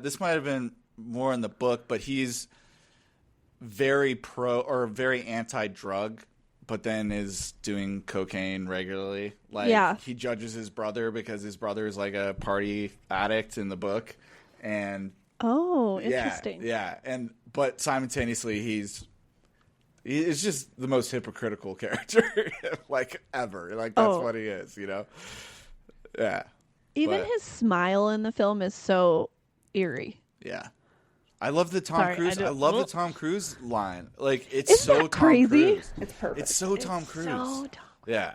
this might have been more in the book, but he's very very anti-drug, but then is doing cocaine regularly. Like he judges his brother because his brother is like a party addict in the book, and interesting. Yeah, but simultaneously he's just the most hypocritical character like ever. Like that's what he is, you know. Yeah. Even his smile in the film is so eerie. Yeah. I love the Tom Cruise. I love the Tom Cruise line. Like it's Isn't so that crazy? Tom Cruise. It's perfect. It's so Tom Cruise. So Tom. Yeah.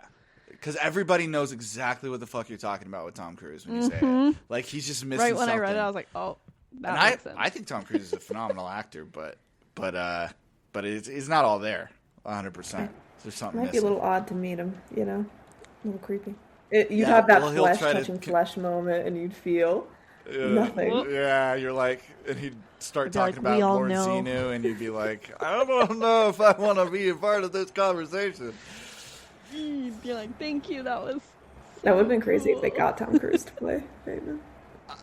Because everybody knows exactly what the fuck you're talking about with Tom Cruise when you say it. Like he's just missing right when something. I read it, I was like, "Oh, that makes sense." I think Tom Cruise is a phenomenal actor, but it's not all there, 100%. There's something Might missing. be a little odd to meet him, you know, a little creepy. You'd have that flesh touching flesh moment, and you'd feel nothing. Yeah, you're like, and he'd start talking about "We all Lord know." Xenu, and you'd be like, I don't know if I want to be a part of this conversation. You'd be like, "Thank you, that would have been crazy if they got Tom Cruise to play Raven.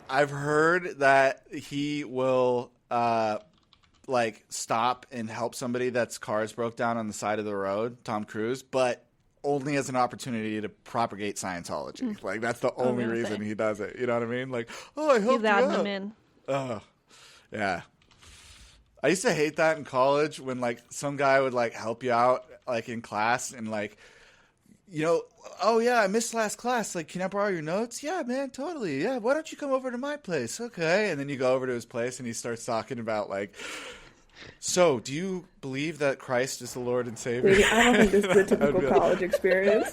I've heard that he will like stop and help somebody that's cars broke down on the side of the road, Tom Cruise, but only as an opportunity to propagate Scientology. Like that's the only reason he does it. You know what I mean? Like, I helped you out. He's adding them in. Oh, yeah. I used to hate that in college when like some guy would like help you out like in class and like, you know, "Oh yeah, I missed last class. Like, can I borrow your notes?" "Yeah, man, totally. Yeah, why don't you come over to my place?" "Okay." And then you go over to his place and he starts talking about like, "So, do you believe that Christ is the Lord and Savior?" I don't think this is a typical college experience.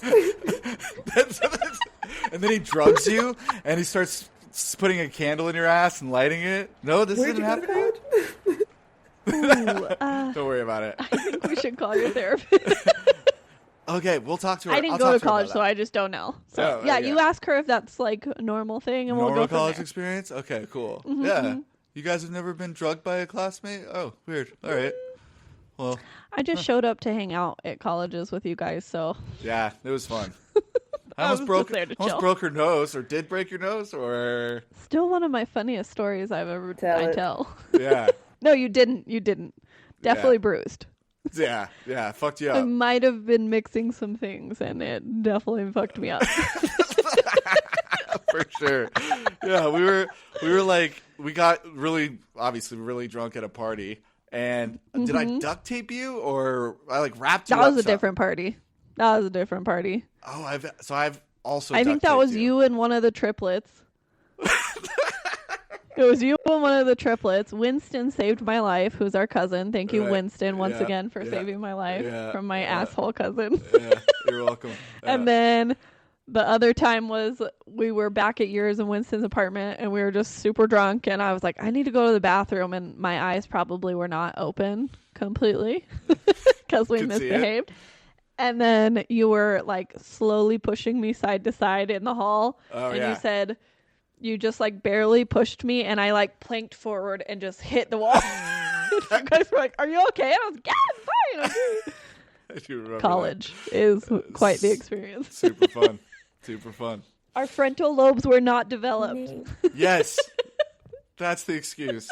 And then he drugs you and he starts putting a candle in your ass and lighting it. No, this didn't happen to you? Don't worry about it. I think we should call your therapist. Okay, we'll talk to her. I didn't go to college, so I just don't know. So you ask her if that's like a normal thing, and we'll go from college there. experience. Okay, cool. Yeah, you guys have never been drugged by a classmate? Oh, weird. All right. Well, I just showed up to hang out at colleges with you guys, so yeah, it was fun. I I almost was broke just there to almost chill. broke her nose, or did break your nose, or still one of my funniest stories I've ever tell. Yeah. No, you didn't. You didn't. Definitely bruised. Yeah, fucked you I up. might have been mixing some things, and it definitely fucked me up. For sure. Yeah, we were like, we got really drunk at a party, and did I duct tape you, or I like wrapped you up? That was a different party. Oh, I've also. I think that was you and one of the triplets. It was you and one of the triplets. Winston saved my life, who's our cousin. Thank you, Winston, once again for saving my life from my asshole cousin. Yeah, you're welcome. And then the other time was we were back at yours in Winston's apartment, and we were just super drunk, and I was like, I need to go to the bathroom, and my eyes probably were not open completely because we misbehaved. And then you were like slowly pushing me side to side in the hall. Oh, and you said you just like barely pushed me, and I like planked forward and just hit the wall. You guys were like, "Are you okay?" And I was like, "Yeah, I'm fine." I do remember College is quite the experience. Super fun. Super fun. Our frontal lobes were not developed. Yes. That's the excuse.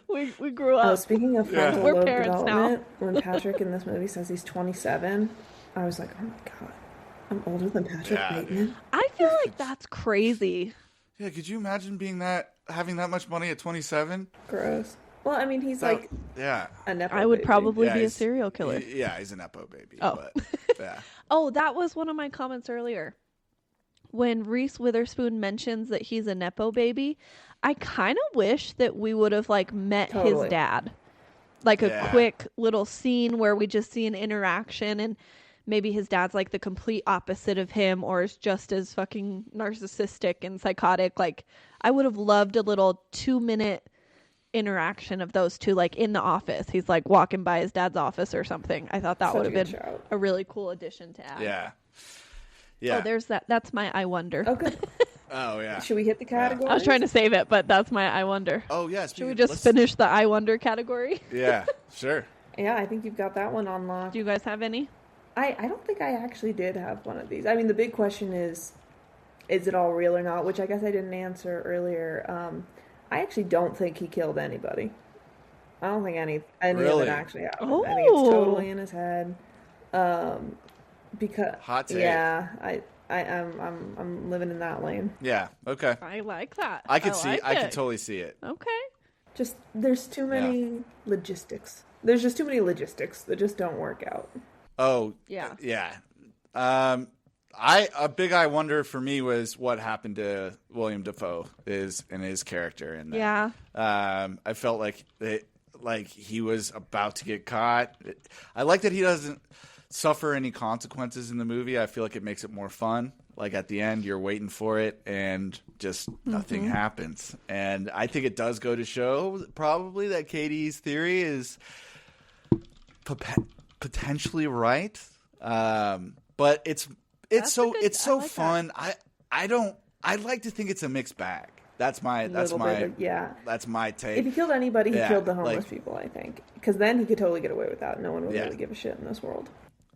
We grew up. Oh, speaking of frontal lobe parents development, now. when Patrick in this movie says he's 27, I was like, oh my god. I'm older than Patrick Bateman. I feel like that's crazy. Yeah, could you imagine having that much money at 27? Gross. Well, I mean, he's like a Nepo I would baby. probably be a serial killer. He's a Nepo baby. Oh. But, yeah. Oh, that was one of my comments earlier. When Reese Witherspoon mentions that he's a Nepo baby, I kind of wish that we would have like met his dad. Like a quick little scene where we just see an interaction, and maybe his dad's like the complete opposite of him, or is just as fucking narcissistic and psychotic. Like, I would have loved a little 2-minute interaction of those two, like in the office. He's like walking by his dad's office or something. I thought that would have been a really cool addition to add. Yeah. Oh, there's that. That's my I wonder. Okay. Oh, yeah. Should we hit the category? I was trying to save it, but that's my I wonder. Oh, yeah. Should we just finish the I wonder category? Yeah, sure. Yeah, I think you've got that one on lock. Do you guys have any? I don't think I actually did have one of these. I mean, the big question is it all real or not? Which I guess I didn't answer earlier. I actually don't think he killed anybody. I don't think any of it actually happened. Oh. I think it's totally in his head. Because hot take. Yeah, I'm living in that lane. Yeah. Okay. I like that. I could totally see it. Okay. Just there's too many logistics. There's just too many logistics that just don't work out. Oh. Yeah. Yeah. A big I wonder for me was what happened to William Dafoe and his character in that. Yeah. I felt like he was about to get caught. I like that he doesn't suffer any consequences in the movie. I feel like it makes it more fun. Like at the end, you're waiting for it, and just nothing happens. And I think it does go to show probably that Katie's theory is potentially right. But it's so fun. That. I like to think it's a mixed bag. That's my take. If he killed anybody, he killed the homeless people, I think. Because then he could totally get away with that. No one would really give a shit in this world.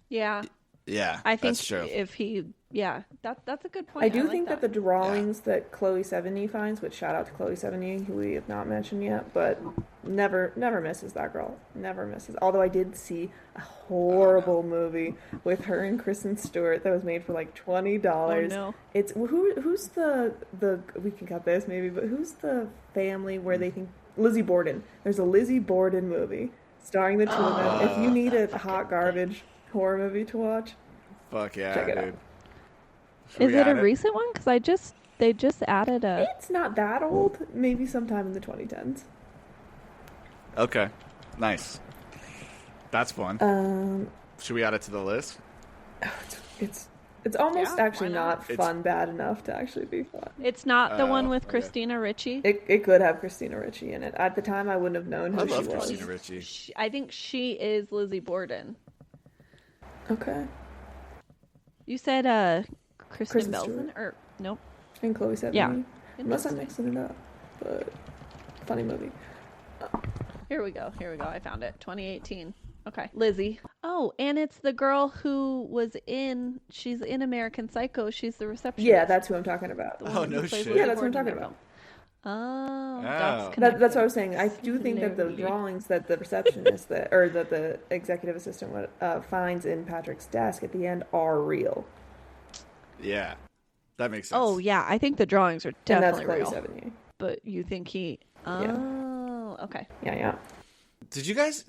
Yeah. Yeah, I think that's true. If he, that's a good point. I do think that the drawings that Chloe Sevigny finds, which shout out to Chloe Sevigny, who we have not mentioned yet, but never misses that girl. Never misses. Although I did see a horrible movie with her and Kristen Stewart that was made for like $20. Oh, no. It's who's the we can cut this maybe, but who's the family where they think Lizzie Borden? There's a Lizzie Borden movie starring the two of them. If you need a hot garbage horror movie to watch, fuck yeah, check it dude. out. Is it a recent one? Because they just added a. It's not that old. Maybe sometime in the 2010s. Okay, nice. That's fun. Should we add it to the list? It's almost actually not fun bad enough to actually be fun. It's not the one with Christina Ricci. It could have Christina Ricci in it. At the time, I wouldn't have known who she was. I love Christina Ricci. I think she is Lizzie Borden. Okay. You said Kristen Belson? Stewart. Or nope. And Chloe Sevigny. Yeah. Unless I'm mixing it up. But funny movie. Here we go. I found it. 2018. Okay. Lizzie. Oh, and it's the girl who she's in American Psycho. She's the receptionist. Yeah, that's who I'm talking about. Oh, no shit. Yeah, that's what I'm talking about. Oh, that's what I was saying. I do think that the drawings that the receptionist that the executive assistant finds in Patrick's desk at the end are real. Yeah, that makes sense. Oh yeah, I think the drawings are definitely and real. that's Chloe Sevigny. But you think he? Oh, okay. Yeah. Did you guys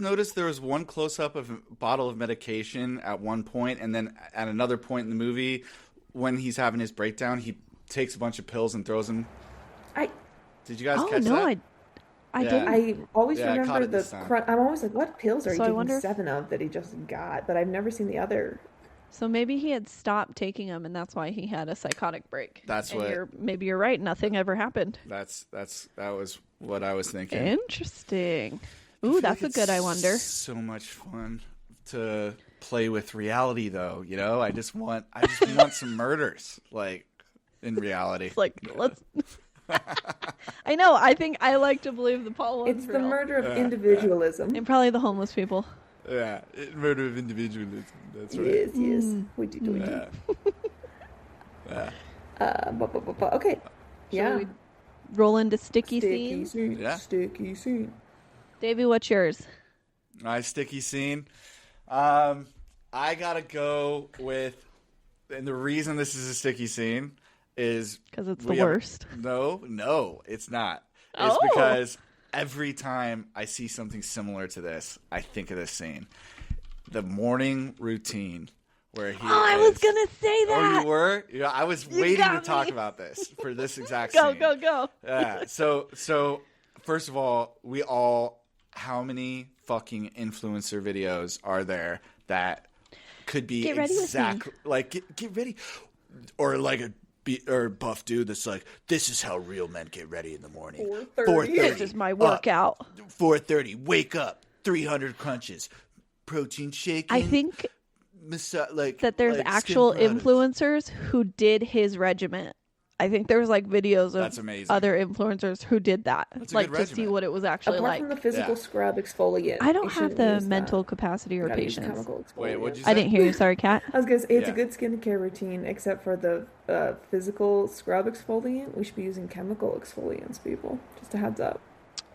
notice there was one close up of a bottle of medication at one point, and then at another point in the movie, when he's having his breakdown, he takes a bunch of pills and throws them. Did you guys catch that? I didn't. I always remember the time. I'm always like, what pills are you taking 7 of that he just got? But I've never seen the other. So maybe he had stopped taking them, and that's why he had a psychotic break. Maybe you're right. Nothing ever happened. That was what I was thinking. Interesting. Ooh, that's a good I wonder. So much fun to play with reality, though. You know, I just want some murders, like in reality. It's like let's. I know. I think I like to believe the Paul one's It's real. the murder of individualism. And probably the homeless people. Yeah, murder of individualism. That's right. Yes. We do. Okay. Shall we roll into sticky scenes? Yeah. Sticky scene. Davey, what's yours? My sticky scene. I gotta go with And the reason this is a sticky scene is because it's the worst. No, it's not. It's because every time I see something similar to this, I think of this scene. The morning routine where he I was going to say that. Oh, you were? Yeah, I was waiting to talk about this for this exact scene. Go. Yeah. So first of all, how many fucking influencer videos are there that could be exactly like get ready, or like a buff dude that's like, this is how real men get ready in the morning. 4:30. This is my workout. 4:30. Wake up. 300 crunches. Protein shake. I think that there's actual influencers who did his regimen. I think there was like videos of other influencers who did that, like to see what it was actually Apart like. From the physical scrub exfoliant, I don't have the mental capacity or patience. Wait, what'd you say? I didn't hear you. Sorry, Kat. I was gonna say it's a good skincare routine, except for the physical scrub exfoliant. We should be using chemical exfoliants, people. Just a heads up.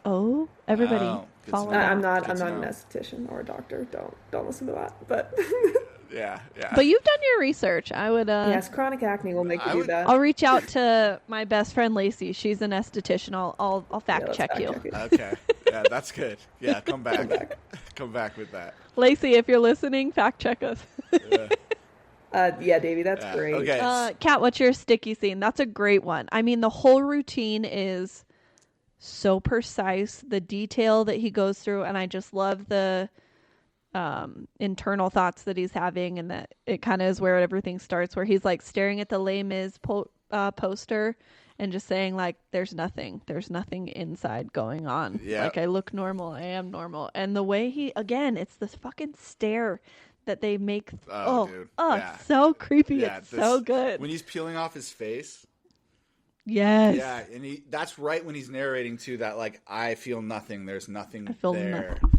Oh, everybody, follow. I'm not an esthetician or a doctor. Don't listen to that. But. Yeah. But you've done your research. I would. Yes, chronic acne will make you do that. I'll reach out to my best friend Lacey. She's an esthetician. I'll fact check you. Okay. Yeah, that's good. Yeah, come back. Come back with that. Lacey, if you're listening, fact check us. Yeah, Davey, that's great. Okay. Kat, what's your sticky scene? That's a great one. I mean, the whole routine is so precise. The detail that he goes through, and I just love the internal thoughts that he's having, and that it kind of is where everything starts, where he's like staring at the Les Mis poster and just saying like, there's nothing inside going on. Like, I look normal, I am normal. And the way it's this fucking stare that they make. Dude. So creepy. It's so good when he's peeling off his face. Yes. Yeah, and that's right when he's narrating too, that like, I feel nothing, there's nothing there. Nothing.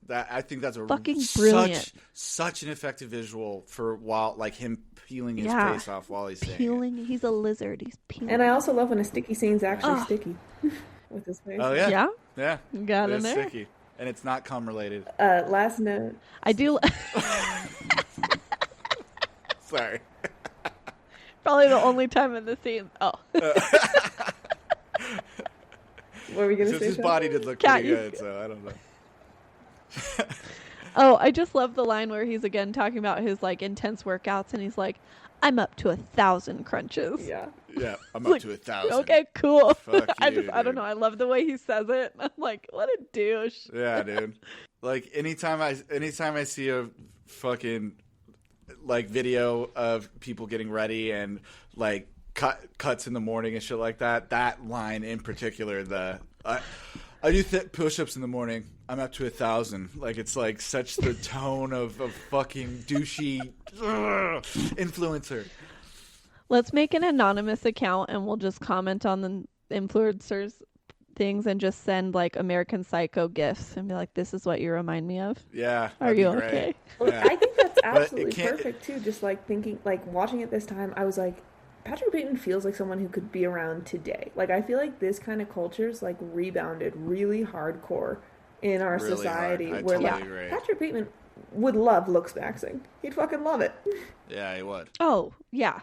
I think that's a fucking brilliant. Such an effective visual for him peeling his face off while he's peeling. He's a lizard. He's peeling. And I also love when a sticky scene's actually sticky with his face. Oh yeah, yeah. You got it there. Sticky, and it's not cum related. Last note. I do. Sorry. Probably the only time in the scene. Oh. What were we gonna say? His body did look pretty good, so I don't know. Oh, I just love the line where he's again talking about his like intense workouts, and he's like, I'm up to 1,000 crunches. Yeah, I'm up to 1,000. Okay, cool. Fuck I don't know. I love the way he says it. I'm like, what a douche. Yeah, dude. Like anytime I see a fucking like video of people getting ready and like cuts in the morning and shit like that, that line in particular, I do push-ups in the morning. I'm up to 1,000. Like, it's like such the tone of fucking douchey influencer. Let's make an anonymous account and we'll just comment on the influencers things and just send like American Psycho gifts and be like, this is what you remind me of. Yeah. Are you okay? Well, yeah. I think that's absolutely perfect too. Just like thinking, like watching it this time, I was like, Patrick Bateman feels like someone who could be around today. Like, I feel like this kind of culture's like rebounded really hardcore in our society. Where totally agree. Patrick Bateman would love looks maxing. He'd fucking love it. Yeah, he would. Oh, yeah.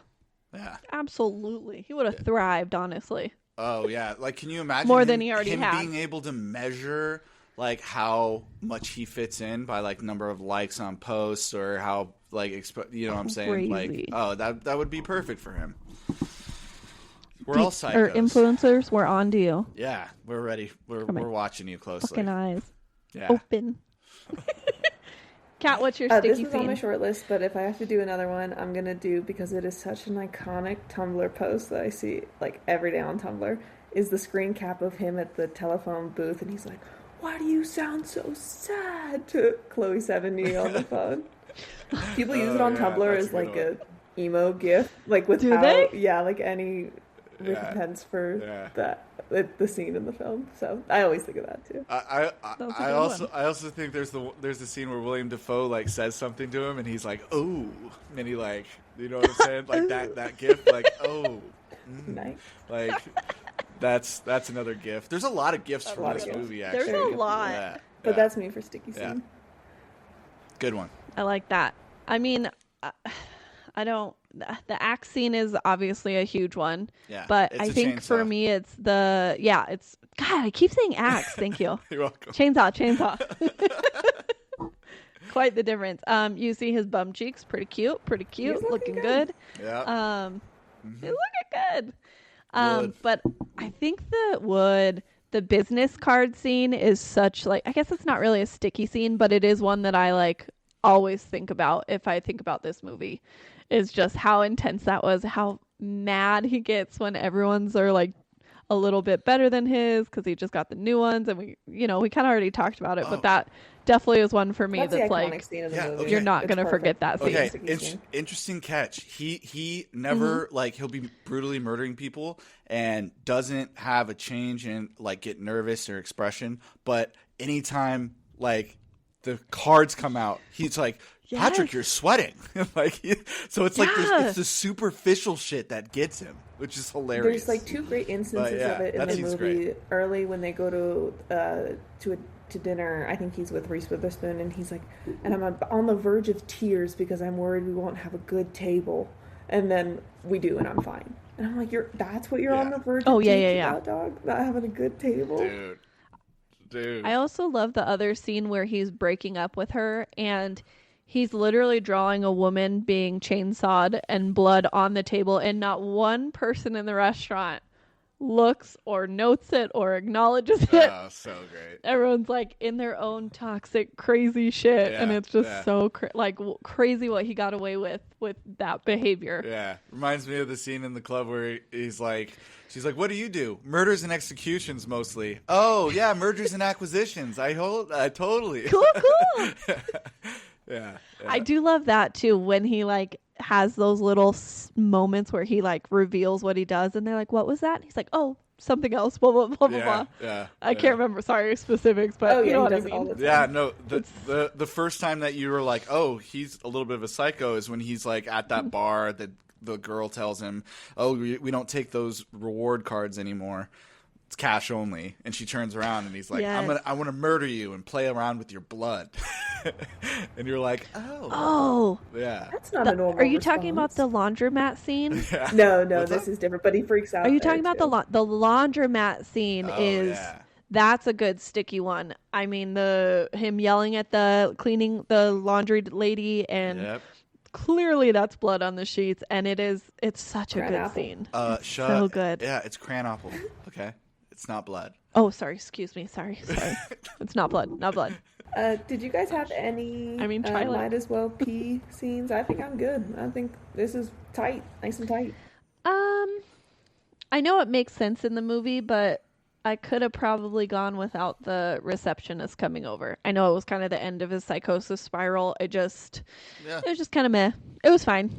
Yeah. Absolutely. He would have thrived, honestly. Oh, yeah. Like, can you imagine more than he already has being able to measure like how much he fits in by like number of likes on posts, or how like you know what I'm saying? Like, oh, that would be perfect for him. We're all psychos. Or influencers, we're on to you. Yeah, we're ready. We're watching you closely. Fucking eyes. Yeah. Open. Kat, what's your sticky scene? This is on my short list, but if I have to do another one, I'm going to do, because it is such an iconic Tumblr post that I see like every day on Tumblr, is the screen cap of him at the telephone booth, and he's like, why do you sound so sad, to Chloe 70 on the phone. People use it on Tumblr as like a emo gif, like without like any recompense for that the scene in the film. So I always think of that too. I also think there's the scene where William Dafoe like says something to him and he's like, oh, and he like, you know what I'm saying, like that gif, like, oh, nice. Like that's another gif. There's a lot of gifs from this movie. Actually, there's a lot. But that's me for sticky scene. Good one. I like that. I mean, I don't. the axe scene is obviously a huge one. Yeah, but it's I a think chainsaw. for me it's it's God, I keep saying axe. Thank you. You're welcome. Chainsaw. Quite the difference. You see his bum cheeks, pretty cute, looking good. Yeah. He's looking good. But I think the business card scene is such like, I guess it's not really a sticky scene, but it is one that I like always think about if I think about this movie, is just how intense that was, how mad he gets when everyone's are like a little bit better than his because he just got the new ones, and we kind of already talked about it, but that definitely is one for me that's like scene of the movie. You're not gonna forget that scene. Okay, interesting catch. He never like, he'll be brutally murdering people and doesn't have a change in like get nervous or expression, but anytime like the cards come out, he's like, Patrick, you're sweating. So it's like it's the superficial shit that gets him, which is hilarious. There's like two great instances of it in the movie. Great. Early when they go to dinner, I think he's with Reese Witherspoon, and he's like, and I'm on the verge of tears because I'm worried we won't have a good table, and then we do, and I'm fine. And I'm like, that's what you're on the verge of about, dog? Not having a good table, dude. I also love the other scene where he's breaking up with her, and he's literally drawing a woman being chainsawed and blood on the table, and not one person in the restaurant looks or notes it or acknowledges it. Oh, so great. Everyone's like in their own toxic, crazy shit, and it's just so crazy what he got away with that behavior. Yeah, reminds me of the scene in the club where she's like, "What do you do? Murders and executions mostly." Oh yeah, mergers and acquisitions. I totally. Cool. Yeah. I do love that too, when he like has those little moments where he like reveals what he does, and they're like, "What was that?" And he's like, "Oh, something else." Blah blah blah blah. Yeah. I can't remember. Sorry, specifics, but you know what I mean. Yeah. No. The first time that you were like, "Oh, he's a little bit of a psycho," is when he's like at that bar that the girl tells him, "Oh, we don't take those reward cards anymore. It's cash only." And she turns around and he's like, I want to murder you and play around with your blood. And you're like, oh yeah, that's not a normal Are you response. talking about the laundromat scene? Yeah. No, this is different, but he freaks out. Are you talking about the laundromat scene? That's a good sticky one. I mean, him yelling at the laundry lady, and clearly that's blood on the sheets, and it's such a good scene. So good. Yeah, it's crayon apple. Okay. It's not blood. Oh, sorry. Excuse me. Sorry. It's not blood. Not blood. Did you guys have any might as well pee scenes? I think I'm good. I think this is tight. Nice and tight. I know it makes sense in the movie, but I could have probably gone without the receptionist coming over. I know it was kind of the end of his psychosis spiral. It was just kind of meh. It was fine.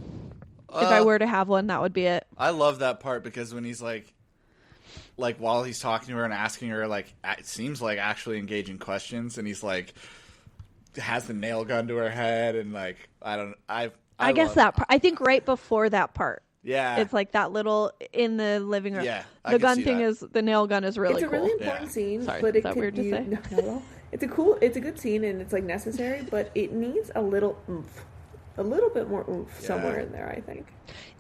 If I were to have one, that would be it. I love that part because when he's like while he's talking to her and asking her, like, it seems like actually engaging questions, and he's like, has the nail gun to her head, and like, I guess that part, I think right before that part. Yeah. It's like that little in the living room. Yeah. The gun thing is, the nail gun is really cool. It's a really important scene. Sorry, but is that weird to say? No, not at all. It's a good scene, and it's like necessary, but it needs a little oomph. A little bit more oomph somewhere in there, I think.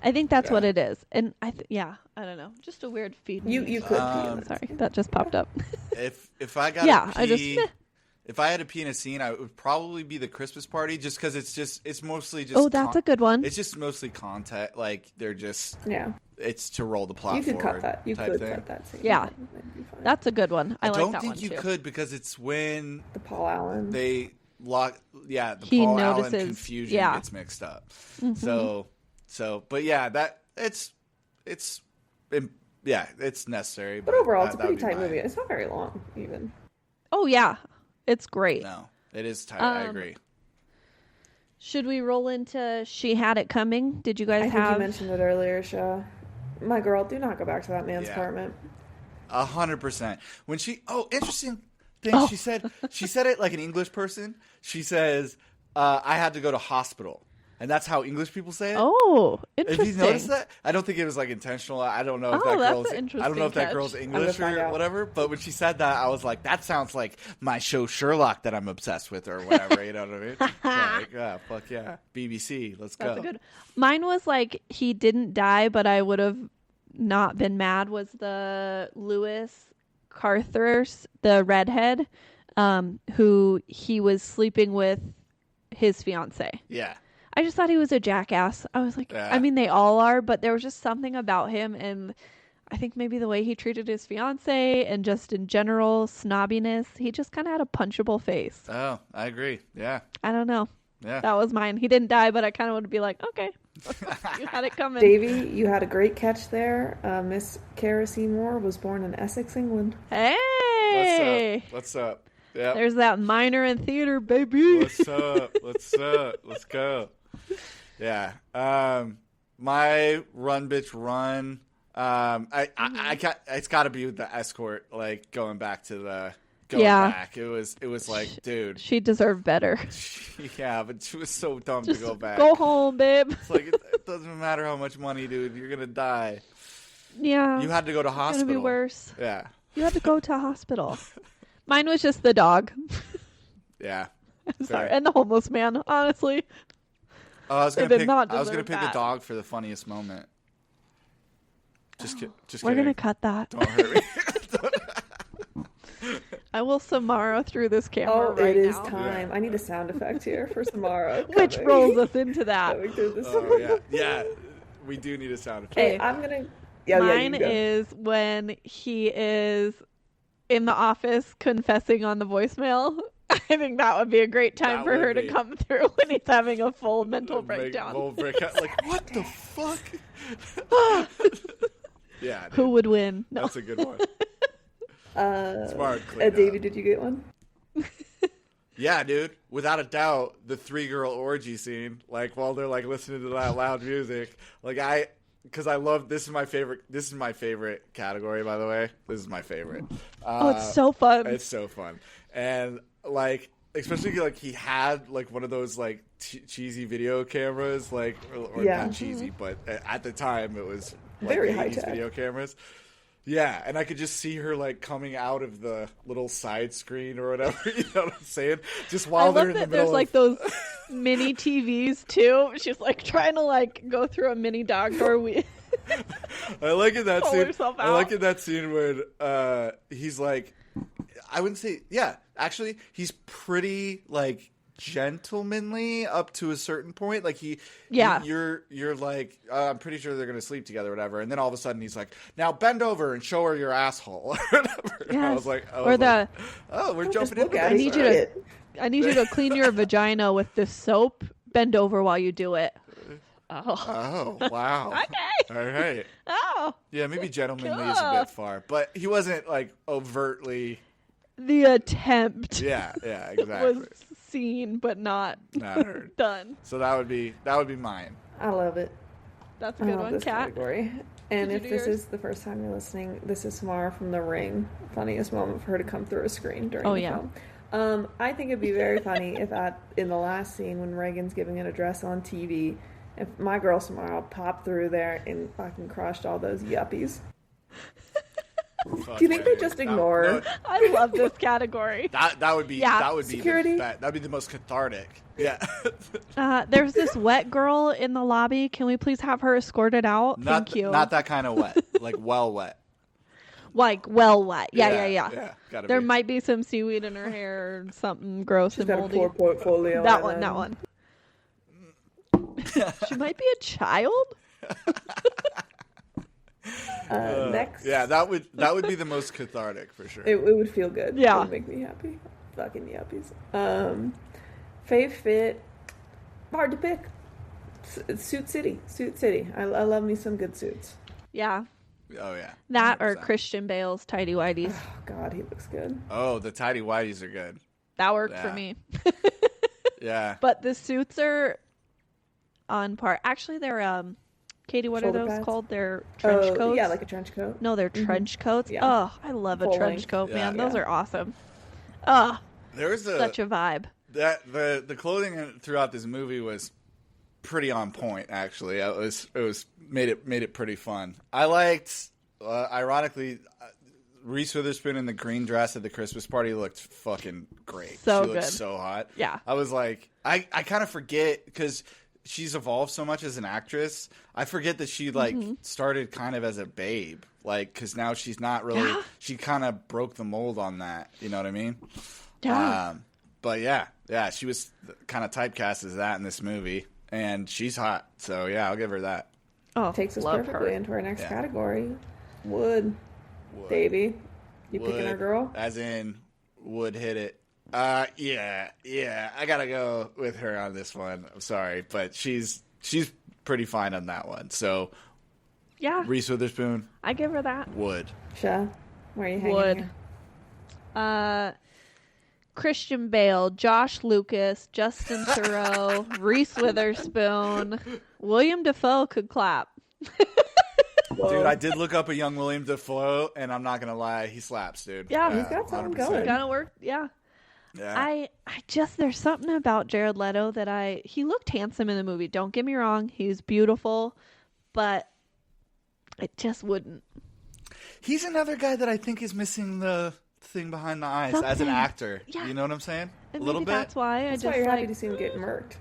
I think that's what it is. And I don't know. Just a weird feed. You could pee. Sorry, that just popped up. If I got if I had to pee in a scene, it would probably be the Christmas party, just because it's mostly just. Oh, that's a good one. It's just mostly content, like they're just. Yeah. It's to roll the plot. You could forward cut that. You could thing. cut that scene. Yeah, that's a good one. I like that one don't think you could, because it's when the Paul Allen the he Paul notices, Allen confusion gets mixed up. Mm-hmm. So, but yeah, it's necessary. But overall, it's a pretty tight movie. It's not very long, even. Oh yeah, it's great. No, it is tight. I agree. Should we roll into She Had It Coming? Did you guys I think you mentioned it earlier, Sha. My girl, do not go back to that man's apartment. 100%. When interesting thing she said it like an English person. She says, I had to go to hospital. and that's how English people say it. Oh, If interesting. you noticed that, I don't think it was like intentional. I don't know if that girl's. I don't know if that girl's English or whatever. But when she said that, I was like, that sounds like my show Sherlock that I'm obsessed with or whatever. You know what I mean? Like, yeah, fuck yeah, BBC, let's go. That's a good. Mine was like he didn't die, but I would have not been mad. Was the Lewis Carthurst, the redhead, who he was sleeping with his fiance. Yeah. I just thought he was a jackass. I was like, I mean, they all are, but there was just something about him, and I think maybe the way he treated his fiance and just in general snobbiness, he just kind of had a punchable face. Oh, I agree. Yeah. I don't know. Yeah. That was mine. He didn't die, but I kind of would be like, okay, you had it coming. Davey, you had a great catch there. Miss Cara Seymour was born in Essex, England. Hey! What's up? Yeah. There's that minor in theater, baby. What's up? Let's go. Yeah. My run, bitch, run. I got. It's got to be with the escort. Like going back to the. Back. It was like, dude. She deserved better. Yeah, but she was so dumb Just to go back. Go home, babe. It's like it doesn't matter how much money, dude. You're gonna die. Yeah. You had to go to hospital. It's gonna be worse. Yeah. You had to go to hospital. Mine was just the dog. Yeah. Sorry, and the homeless man. Honestly. Oh, I was gonna pick the dog for the funniest moment. Just kidding. We're gonna cut that. Don't hurt me. I will Samara through this camera right now. It is time. Yeah. I need a sound effect here for Samara. Which rolls us into that. Yeah. We do need a sound effect. Okay, I'm gonna. Mine is when he is in the office confessing on the voicemail. I think that would be a great time for her to come through when he's having a full mental breakdown. Like, what the fuck? Yeah. Dude. Who would win? No. That's a good one. Smart. Davey, did you get one? Yeah, dude. Without a doubt, the 3-girl orgy scene. Like while they're like listening to that loud music. Like because I love. This is my favorite. This is my favorite category, by the way. This is my favorite. It's so fun. It's so fun, and like especially like he had like one of those like cheesy video cameras, like or not cheesy, but at the time it was like very high tech video cameras. Yeah, and I could just see her like coming out of the little side screen or whatever. You know what I'm saying? Just while they're in the middle. There's like those mini TVs too. She's like trying to like go through a mini dog door. I like in that scene. I like in that scene when he's like, I wouldn't say, yeah. Actually, he's pretty like gentlemanly up to a certain point. Like you're like, I'm pretty sure they're gonna sleep together or whatever, and then all of a sudden he's like, now bend over and show her your asshole or whatever. Yes. I was like, we're jumping in. I need you to clean your vagina with this soap. Bend over while you do it. Oh wow. Okay. All right. Oh yeah, maybe gentlemanly is a bit far, but he wasn't like overtly. The attempt. Yeah, exactly. Was seen but not heard. Done. So that would be mine. I love it. That's a good one, this Kat. category. And if this is the first time you're listening, this is Samara from The Ring. Funniest moment for her to come through a screen during the film. I think it'd be very funny if in the last scene when Reagan's giving an address on TV, if my girl Samara popped through there and fucking crushed all those yuppies. Do you think they just ignore her? I love this category. That would be security. That'd be the most cathartic. Yeah. There's this wet girl in the lobby. Can we please have her escorted out? Thank you. Not that kind of wet. Like well wet. Like well wet. Yeah. Yeah. There might be some seaweed in her hair or something gross and moldy. She's got a poor portfolio. That one. She might be a child. Next. Yeah, that would be the most cathartic for sure. It would feel good. Yeah. It would make me happy. Fucking yuppies. Fave fit. Hard to pick. Suit City. I love me some good suits. Yeah. Oh yeah. That 100%. Or Christian Bale's tidy whities. Oh God, he looks good. Oh, the tidy whities are good. That worked for me. Yeah. But the suits are on par. Actually, they're Katie, what shoulder are those pads? Called? They're trench coats? Yeah, like a trench coat. No, they're trench coats. Yeah. Oh, I love a trench coat, man. Those are awesome. There was such a vibe. That the clothing throughout this movie was pretty on point. Actually, it was made it pretty fun. I liked, ironically, Reese Witherspoon in the green dress at the Christmas party looked fucking great. So she looked good. so hot. Yeah. I was like, I kind of forget because she's evolved so much as an actress. I forget that she started kind of as a babe, like, because now she's not really. Yeah. She kind of broke the mold on that. You know what I mean? Yeah. But yeah, she was kind of typecast as that in this movie, and she's hot. So yeah, I'll give her that. Oh, Takes us love perfectly her. into our next category. Wood. Davey, you picking our girl? As in, would hit it. Yeah. I gotta go with her on this one. I'm sorry, but she's pretty fine on that one. So Yeah. Reese Witherspoon, I give her that. would. Sha, where are you hanging Would. here? Christian Bale, Josh Lucas, Justin Theroux, Reese Witherspoon, William Dafoe could clap. Dude, I did look up a young William Dafoe, and I'm not gonna lie, he slaps, dude. Yeah. He's got something 100%. going. Gotta work. Yeah. Yeah. I just, there's something about Jared Leto that he looked handsome in the movie. Don't get me wrong. He's beautiful, but it just wouldn't. He's another guy that I think is missing the thing behind the eyes as an Something. actor. Yeah. You know what I'm saying? And a little maybe bit. that's why That's I why just you're happy like, to see him get murked.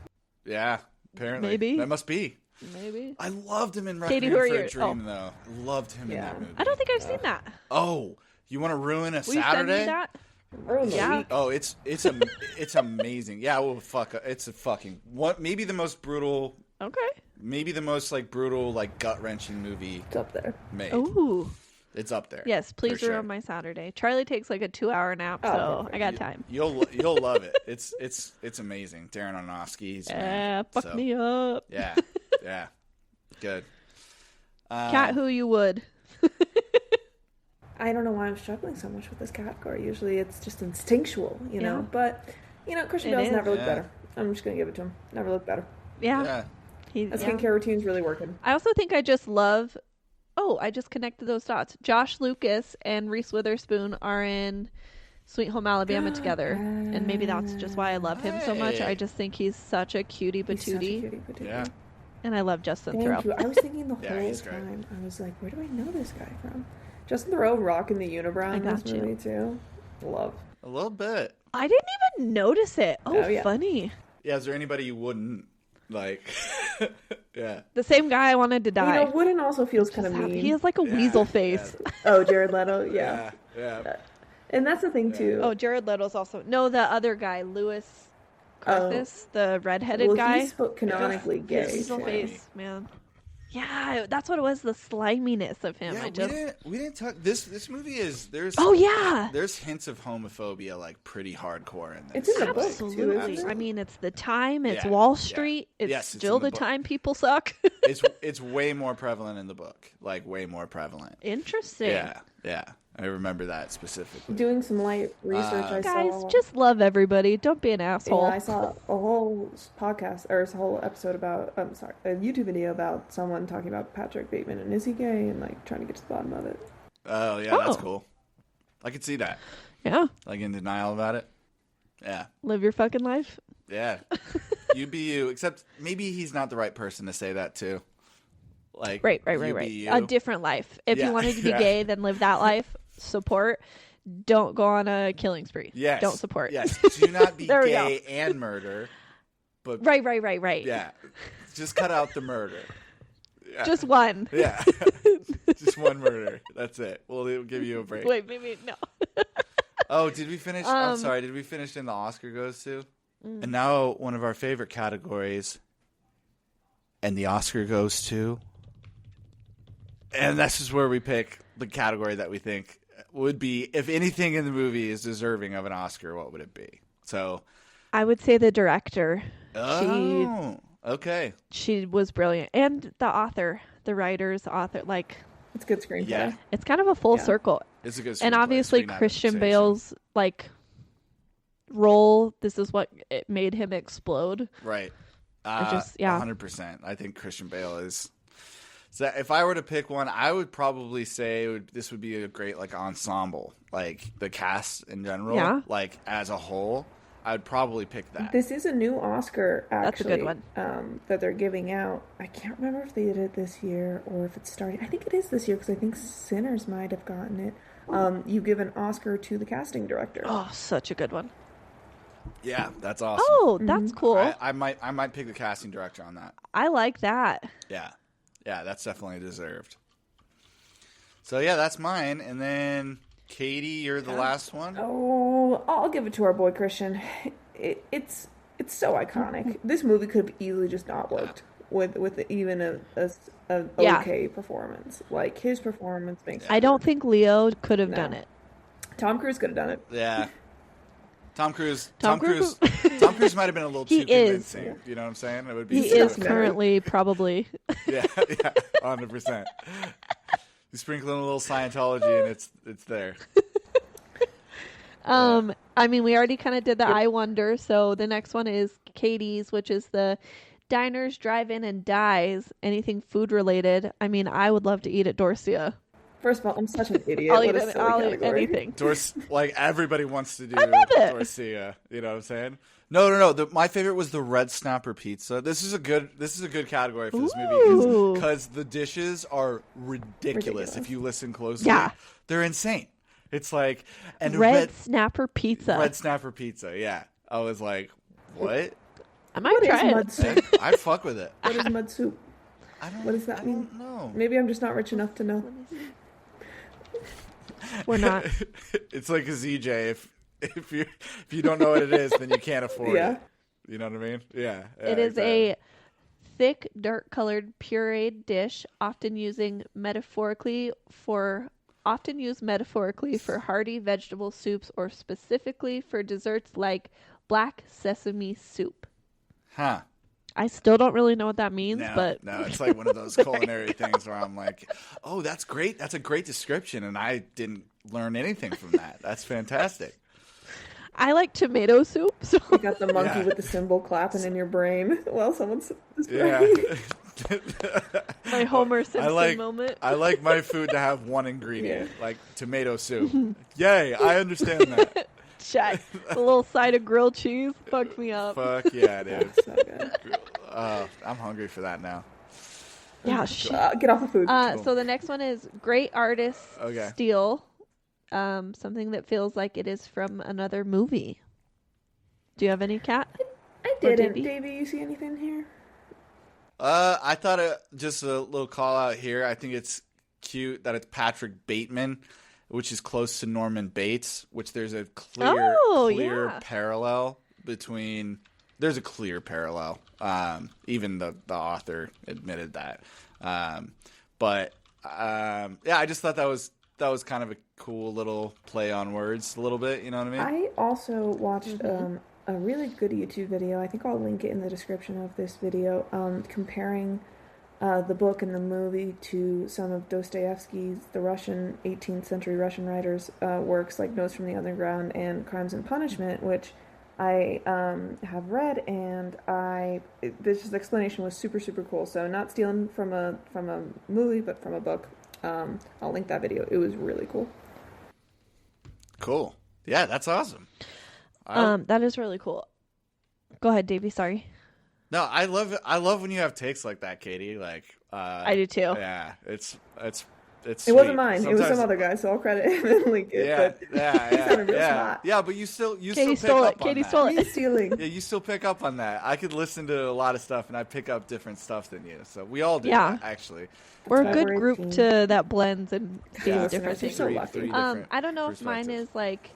Yeah, apparently. Maybe. That must be. maybe. I loved him in Katie, Requiem who are for a you? Dream, though. Loved him in Yeah. that movie. I don't think I've seen that. Oh, you want to ruin a Will you send Saturday? me that? Ruin the Yeah. week. Oh, it's amazing. Yeah, well, fuck, it's a fucking maybe the most brutal, Okay. maybe the most like brutal, like gut wrenching movie It's up there. made. Ooh. It's up there. Yes, please for ruin sure. my Saturday. Charlie takes like a 2-hour nap, Oh, so perfect. I got time. You'll love it. It's amazing. Darren Aronofsky's Yeah, fuck so, me up. Yeah, yeah, good. Cat who you would. I don't know why I'm struggling so much with this category. Usually it's just instinctual, you know. Yeah. But, Christian It Bale's is. never looked Yeah. better. I'm just going to give it to him. Never looked better. Yeah. Yeah, That Yeah. skincare routine's really working. I also think I just love. Oh, I just connected those dots. Josh Lucas and Reese Witherspoon are in Sweet Home Alabama together, and maybe that's just why I love him so much. Hey. I just think he's such a cutie He's such a patootie, cutie patootie. yeah. and I love Justin Thank Theroux. you. I was thinking the Yeah, whole he's great. time. I was like, where do I know this guy from? Justin Theroux rocking the unibrow in this got you. movie too. Love. A little bit. I didn't even notice it. Oh, yeah. funny. Yeah, is there anybody you wouldn't like? Yeah. The same guy I wanted to die. Wooden also feels kind of mean. He has like a weasel face. Oh, Jared Leto. Yeah. Yeah. And that's the thing too. Oh, Jared Leto's also the other guy, Lewis Carthus, the redheaded well, guy. he's canonically gay. Weasel too. face, man. Yeah, that's what it was. The sliminess of him. Yeah, we didn't talk. This movie is there's. Oh yeah. There's hints of homophobia like pretty hardcore in this. It's in the book too, Absolutely. isn't it? I mean, it's the time. It's Yeah, Wall yeah. Street. It's Yes, it's still in the the book. time people suck. It's way more prevalent in the book. Like way more prevalent. Interesting. Yeah. I remember that specifically. Doing some light research, I Guys, saw. just love everybody. Don't be an asshole. I saw a whole podcast or a whole episode about. I'm sorry, a YouTube video about someone talking about Patrick Bateman and is he gay and like trying to get to the bottom of it. Oh yeah, that's Oh. cool. I could see that. Yeah. Like in denial about it. Yeah. Live your fucking life. Yeah. You be you. Except maybe he's not the right person to say that to. Like Right. you be you. A different life. If Yeah, you wanted to be yeah. gay, then live that life. Support. Don't go on a killing spree. Yes. Don't support. Yes. Do not be There we gay and murder. But Right. yeah. Just cut out the murder. Yeah. Just one. Yeah. Just one murder. That's it. We'll give you a break. Wait, maybe no. Oh, did we finish? I'm sorry. Did we finish in the Oscar goes to? And now one of our favorite categories. And the Oscar goes to. And this is where we pick the category that we think would be, if anything in the movie is deserving of an Oscar, what would it be? So. I would say the director. Oh, okay. She was brilliant. And the author, the writer's author. Like, It's a good screenplay. Yeah. it's kind of a full Yeah. circle. It's a good And screenplay, obviously screen Christian adaptation. Bale's like role, this is what it made him explode. Right. Yeah. 100%. I think Christian Bale is. So if I were to pick one, I would probably say this would be a great like ensemble, like the cast in general, Yeah. like as a whole. I'd probably pick that. This is a new Oscar, actually. That's a good one. That they're giving out. I can't remember if they did it this year or if it's starting. I think it is this year because I think Sinners might have gotten it. You give an Oscar to the casting director. Oh, such a good one. Yeah, that's awesome. Oh, that's cool. I might pick the casting director on that. I like that. Yeah, that's definitely deserved. So yeah, that's mine. And then Katie, you're the last one. Oh, I'll give it to our boy Christian. It's so iconic. This movie could have easily just not worked with even a okay performance. Like his performance makes. I don't think Leo could have done it. Tom Cruise could have done it. Yeah. Tom Cruise might have been a little too convincing. Is. You know what I'm saying? It would be. He is currently probably. Yeah, 100%. You sprinkle in a little Scientology and it's there. I mean, we already kind of did the I Wonder, so the next one is Katie's, which is the diners, drive-in, and dies. Anything food related. I mean, I would love to eat at Dorsia. First of all, I'm such an idiot. I'll eat anything. Like everybody wants to do I love it. Dorsia. You know what I'm saying? No. My favorite was the red snapper pizza. This is a good category for this movie because the dishes are ridiculous. If you listen closely, they're insane. It's like red snapper pizza. Red snapper pizza. Yeah, I was like, what? I might try it. Mud soup? I'd fuck with it. What is mud soup? What does that mean? No. Maybe I'm just not rich enough to know. We're not. It's like a ZJ. If you don't know what it is, then you can't afford it. You know what I mean? Yeah. It is a thick, dark-colored pureed dish, often used metaphorically for hearty vegetable soups or specifically for desserts like black sesame soup. Huh. I still don't really know what that means, but no, it's like one of those culinary things where I'm like, oh, that's great. That's a great description, and I didn't learn anything from that. That's fantastic. I like tomato soup. So you got the monkey with the cymbal clapping in your brain while someone's my Homer Simpson moment. I like my food to have one ingredient, like tomato soup. Yay, I understand that. Check. A little side of grilled cheese fucked me up. Fuck yeah, dude. So good. I'm hungry for that now. Yeah, get off the food. Cool. So the next one is great artists steal something that feels like it is from another movie. Do you have any, Kat? I didn't. Davey, you see anything here? I thought just a little call out here. I think it's cute that it's Patrick Bateman, which is close to Norman Bates, which there's a clear parallel between. There's a clear parallel. Even the author admitted that. But I just thought that was kind of a cool little play on words a little bit. You know what I mean? I also watched a really good YouTube video. I think I'll link it in the description of this video, comparing the book and the movie to some of Dostoevsky's, the Russian 18th century Russian writers' works like Notes from the Underground and Crimes and Punishment, which I have read, and this explanation was super, super cool. So not stealing from a movie, but from a book. I'll link that video. It was really cool. Cool. Yeah, that's awesome. That is really cool. Go ahead, Davey. Sorry. No, I love it. I love when you have takes like that, Katie. Like I do too. Yeah, it's. It wasn't mine. Sometimes... It was some other guy, so I'll credit him and link it. Yeah. But you still Katie stole it. Katie stole it. He's stealing. Yeah, you still pick up on that. I could listen to a lot of stuff, and I pick up different stuff than you. So we all do. Yeah. That, actually. We're a good group that blends and sees different things. So lucky. I don't know if mine is like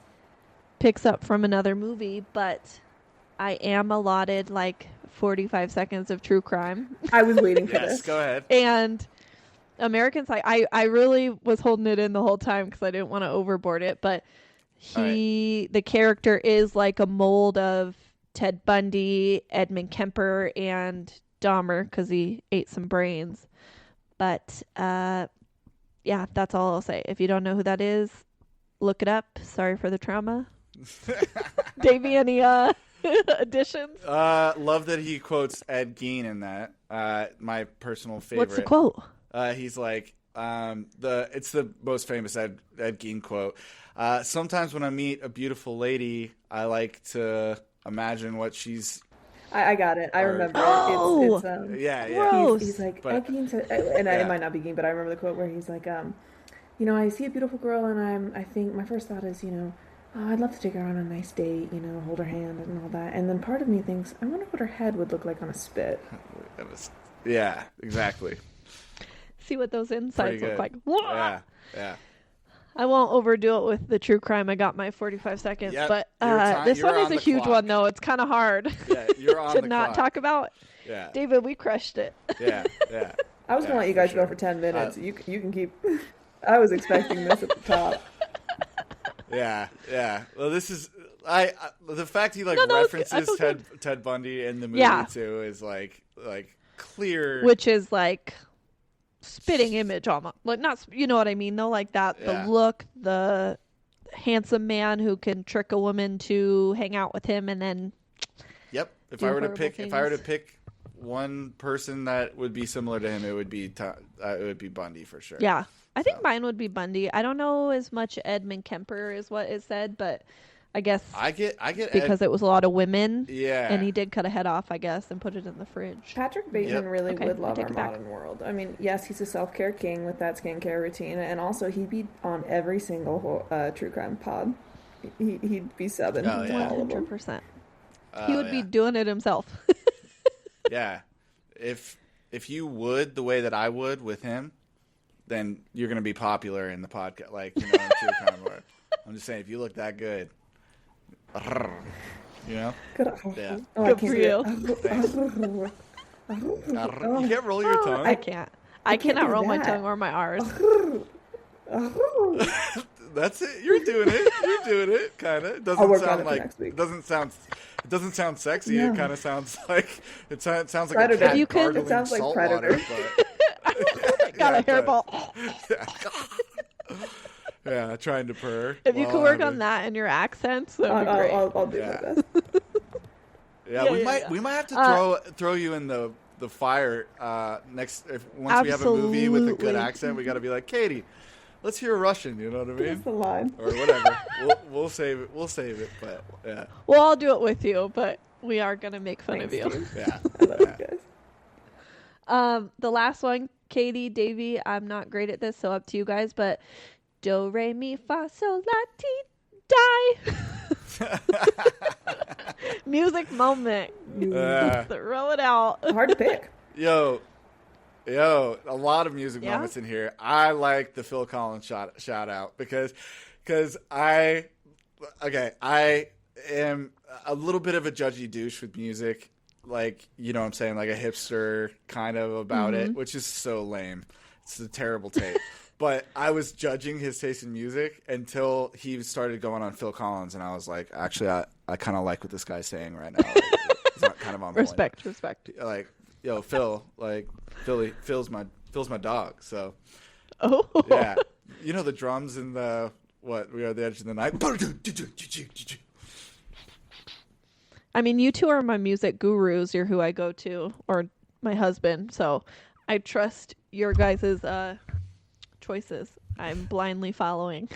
picks up from another movie, but I am allotted like 45 seconds of true crime. I was waiting for this. Go ahead. And American Psycho, I really was holding it in the whole time because I didn't want to overboard it, but the character is like a mold of Ted Bundy, Edmund Kemper, and Dahmer because he ate some brains. But yeah, that's all I'll say. If you don't know who that is, look it up. Sorry for the trauma. Davey, any additions? Love that he quotes Ed Gein in that. My personal favorite. What's the quote? He's like, it's the most famous Ed Gein quote. Sometimes when I meet a beautiful lady, I like to imagine what she's. I got it. I remember Oh! it. Yeah. He's like, but, it might not be Gein, but I remember the quote where he's like, I see a beautiful girl, and I think my first thought is, oh, I'd love to take her on a nice date, hold her hand and all that. And then part of me thinks, I wonder what her head would look like on a spit. Yeah, exactly. See what those insides look like. Yeah. I won't overdo it with the true crime. I got my 45 seconds, but this one is a huge one, though. It's kind of hard you're on to the not clock. talk about. Yeah. David, we crushed it. Yeah. I was going to let you guys go for 10 minutes. You can keep... I was expecting this at the top. Yeah. Well, this is... the fact he references Ted Bundy in the movie too is like clear... Which is like... spitting image almost, like, not, you know what I mean though, like that. The look, the handsome man who can trick a woman to hang out with him, and then if I were to pick one person that would be similar to him, it would be Bundy for sure. I think mine would be Bundy. I don't know as much Edmund Kemper is what is said, but I guess I get because it was a lot of women. Yeah. And he did cut a head off, I guess, and put it in the fridge. Patrick Bateman really would love our modern world. I mean, yes, he's a self-care king with that skincare routine, and also he'd be on every single true crime pod. He'd be subbing to all of them. 100%. He would be doing it himself. Yeah. If you would the way that I would with him, then you're going to be popular in the podcast, in true crime world. I'm just saying, if you look that good. Good. Yeah. Good for you. You can't roll your tongue. I can't. I cannot roll my tongue or my R's. That's it. You're doing it. Kind of. It doesn't sound like. It doesn't sound sexy. Yeah. It kind of sounds like. It sounds like Predator. A cat gargling it sounds like salt Predator. Water, got a hairball. Yeah, trying to purr. If you could work on that in your accents, that would be great. I'll do my best. We might have to throw you in the fire once we have a movie with a good accent. We got to be like, Katie, let's hear Russian. You know what I mean? That's the line. Or whatever. we'll save it. We'll save it. But yeah. Well, I'll do it with you, but we are gonna make fun of you. Yeah. I love you guys. The last one, Katie, Davey. I'm not great at this, so up to you guys. But do re mi fa sol la ti die. Music moment. Throw it out. Hard to pick. Yo, a lot of music moments in here. I like the Phil Collins shout out because I am a little bit of a judgy douche with music. Like, you know what I'm saying? Like a hipster kind of about it, which is so lame. It's a terrible take. But I was judging his taste in music until he started going on Phil Collins, and I was like, actually, I kind of like what this guy's saying right now. Like, it's not kind of on respect. Like, yo, Phil, like Phil's my dog. So, yeah, you know the drums and the We Are the Edge of the Night. I mean, you two are my music gurus. You're who I go to, or my husband. So I trust your guys' choices. I'm blindly following.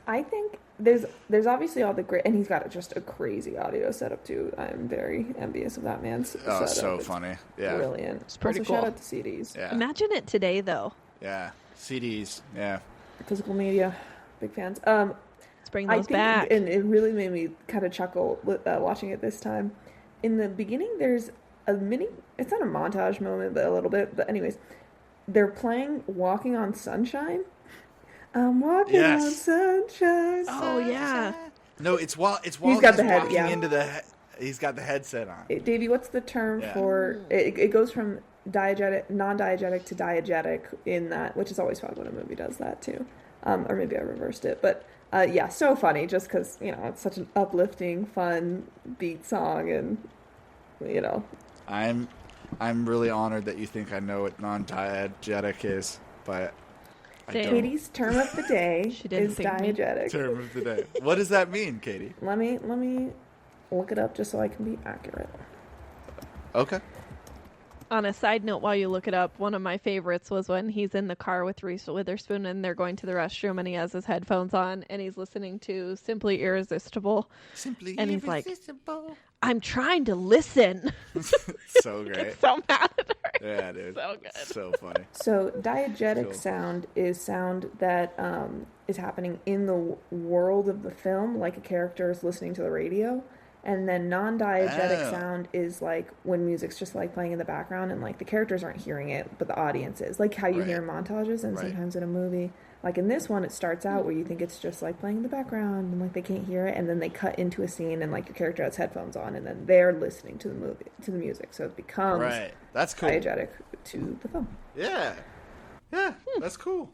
I think there's obviously all the great, and he's got just a crazy audio setup too. I'm very envious of that man's setup. So funny. Yeah. Brilliant. It's pretty also, cool. Shout out to CDs. Yeah. Imagine it today, though. Yeah. CDs. Yeah. Physical media. Big fans. Let's bring those back. And it really made me kind of chuckle watching it this time. In the beginning, there's a it's not a montage moment, but a little bit. But anyways, they're playing Walking on Sunshine. I'm walking on sunshine. Oh, yeah. No, it's while he's walking into he's got the headset on. Davey, what's the term for it? It goes from non-diegetic to diegetic in that, which is always fun when a movie does that too. Or maybe I reversed it, but so funny just because it's such an uplifting, fun beat song, and I'm really honored that you think I know what non-diegetic is, but Katie's term of the day is diegetic. Term of the day. What does that mean, Katie? Let me look it up just so I can be accurate. Okay. On a side note, while you look it up, one of my favorites was when he's in the car with Reese Witherspoon and they're going to the restroom and he has his headphones on and he's listening to Simply Irresistible. And he's like, I'm trying to listen. So great. It's so mad at her. Yeah, dude. So good. So funny. So diegetic Cool. sound is sound that is happening in the world of the film, like a character is listening to the radio. And then non-diegetic sound is like when music's just like playing in the background and like the characters aren't hearing it, but the audience is. Like how you hear in montages and sometimes in a movie. Like in this one, it starts out where you think it's just like playing in the background and like they can't hear it. And then they cut into a scene and like your character has headphones on and then they're listening to the music. So it becomes That's cool. diegetic to the film. Yeah. Yeah, that's cool.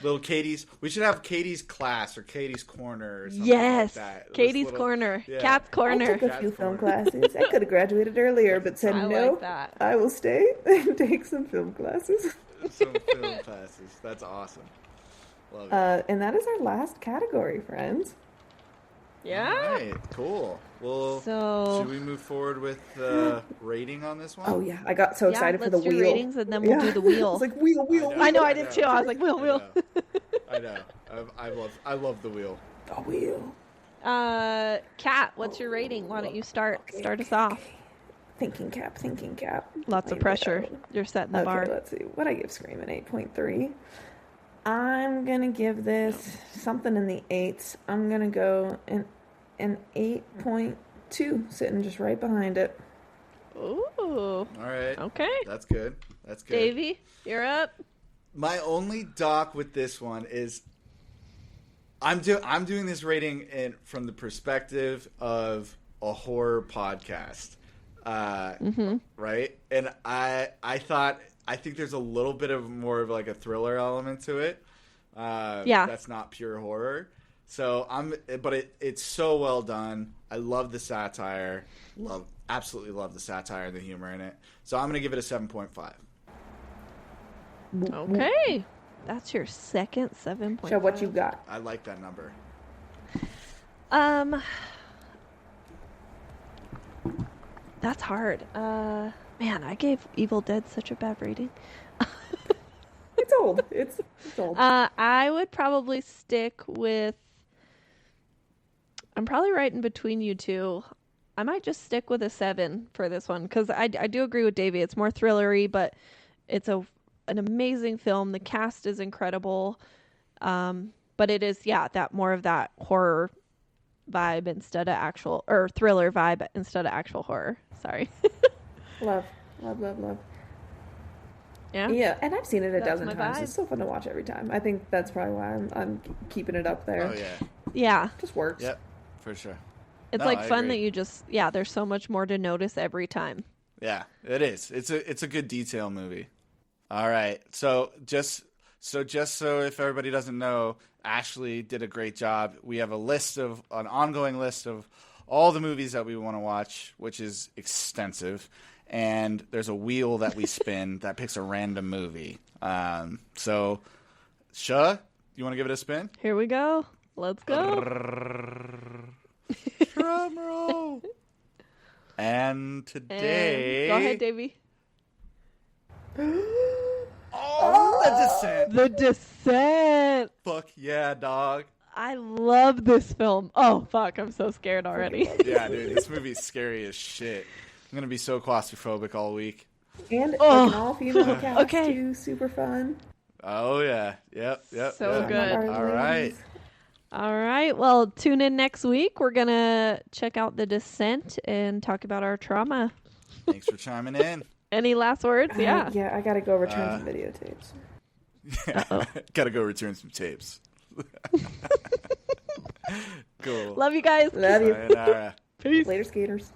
Little Katie's. We should have Katie's class or Katie's corner or something Yes. like that. Katie's corner. Yeah. Cat's corner. I took a few film classes. I could have graduated earlier, but said no. Like that. I will stay and take some film classes. Some film classes. That's awesome. Love it. And that is our last category, friends. Yeah. All right, cool. Well, So- should we move forward with rating on this one? Oh yeah, I got so excited for the let's do wheel. ratings and then we'll do the wheel. It's like wheel. I know, I did too. I was like, wheel. I know. I love the wheel. The wheel. Kat, what's your rating? Why don't you start us off? Thinking cap. Lots of pressure. You're setting the bar. Let's see. What I give Scream an 8.3. I'm gonna give this something in the 8s. I'm gonna go an 8.2, sitting just right behind it. Ooh. All right. Okay. That's good. Davey, you're up. My only doc with this one is I'm doing this rating from the perspective of a horror podcast, right? And I think there's a little bit of more of like a thriller element to it. That's not pure horror. So but it's so well done. I love the satire. Absolutely love the satire and the humor in it. So I'm gonna give it a 7.5. Okay. That's your second 7.5. Show what you got. I like that number. That's hard. Man, I gave Evil Dead such a bad rating. It's old. It's old. I would probably stick with. I'm probably right in between you two. I might just stick with a 7 for this one because I do agree with Davey. It's more thrillery, but it's an amazing film. The cast is incredible, but it is that more of that horror vibe instead of thriller vibe instead of actual horror. Sorry. Love. Yeah, and I've seen it a dozen times. It's so fun to watch every time. I think that's probably why I'm keeping it up there. Oh yeah. Yeah. Just works. Yep, for sure. It's like fun that you just there's so much more to notice every time. Yeah, it is. It's a good detail movie. All right. So just so if everybody doesn't know, Ashley did a great job. We have an ongoing list of all the movies that we want to watch, which is extensive. And there's a wheel that we spin that picks a random movie. So, Sha, you want to give it a spin? Here we go. Let's go. Drum roll. And today... Go ahead, Davey. Oh, The Descent. The Descent. Fuck yeah, dog. I love this film. Oh, fuck. I'm so scared already. Yeah, dude. This movie's scary as shit. I'm going to be so claustrophobic all week. And like an all-female cast, too. Super fun. Oh, yeah. Yep. So good. All right. All right. Well, tune in next week. We're going to check out The Descent and talk about our trauma. Thanks for chiming in. Any last words? Yeah. Yeah, I got to go return some videotapes. Got to go return some tapes. Cool. Love you guys. Love you. Sayonara. Peace. Later, skaters.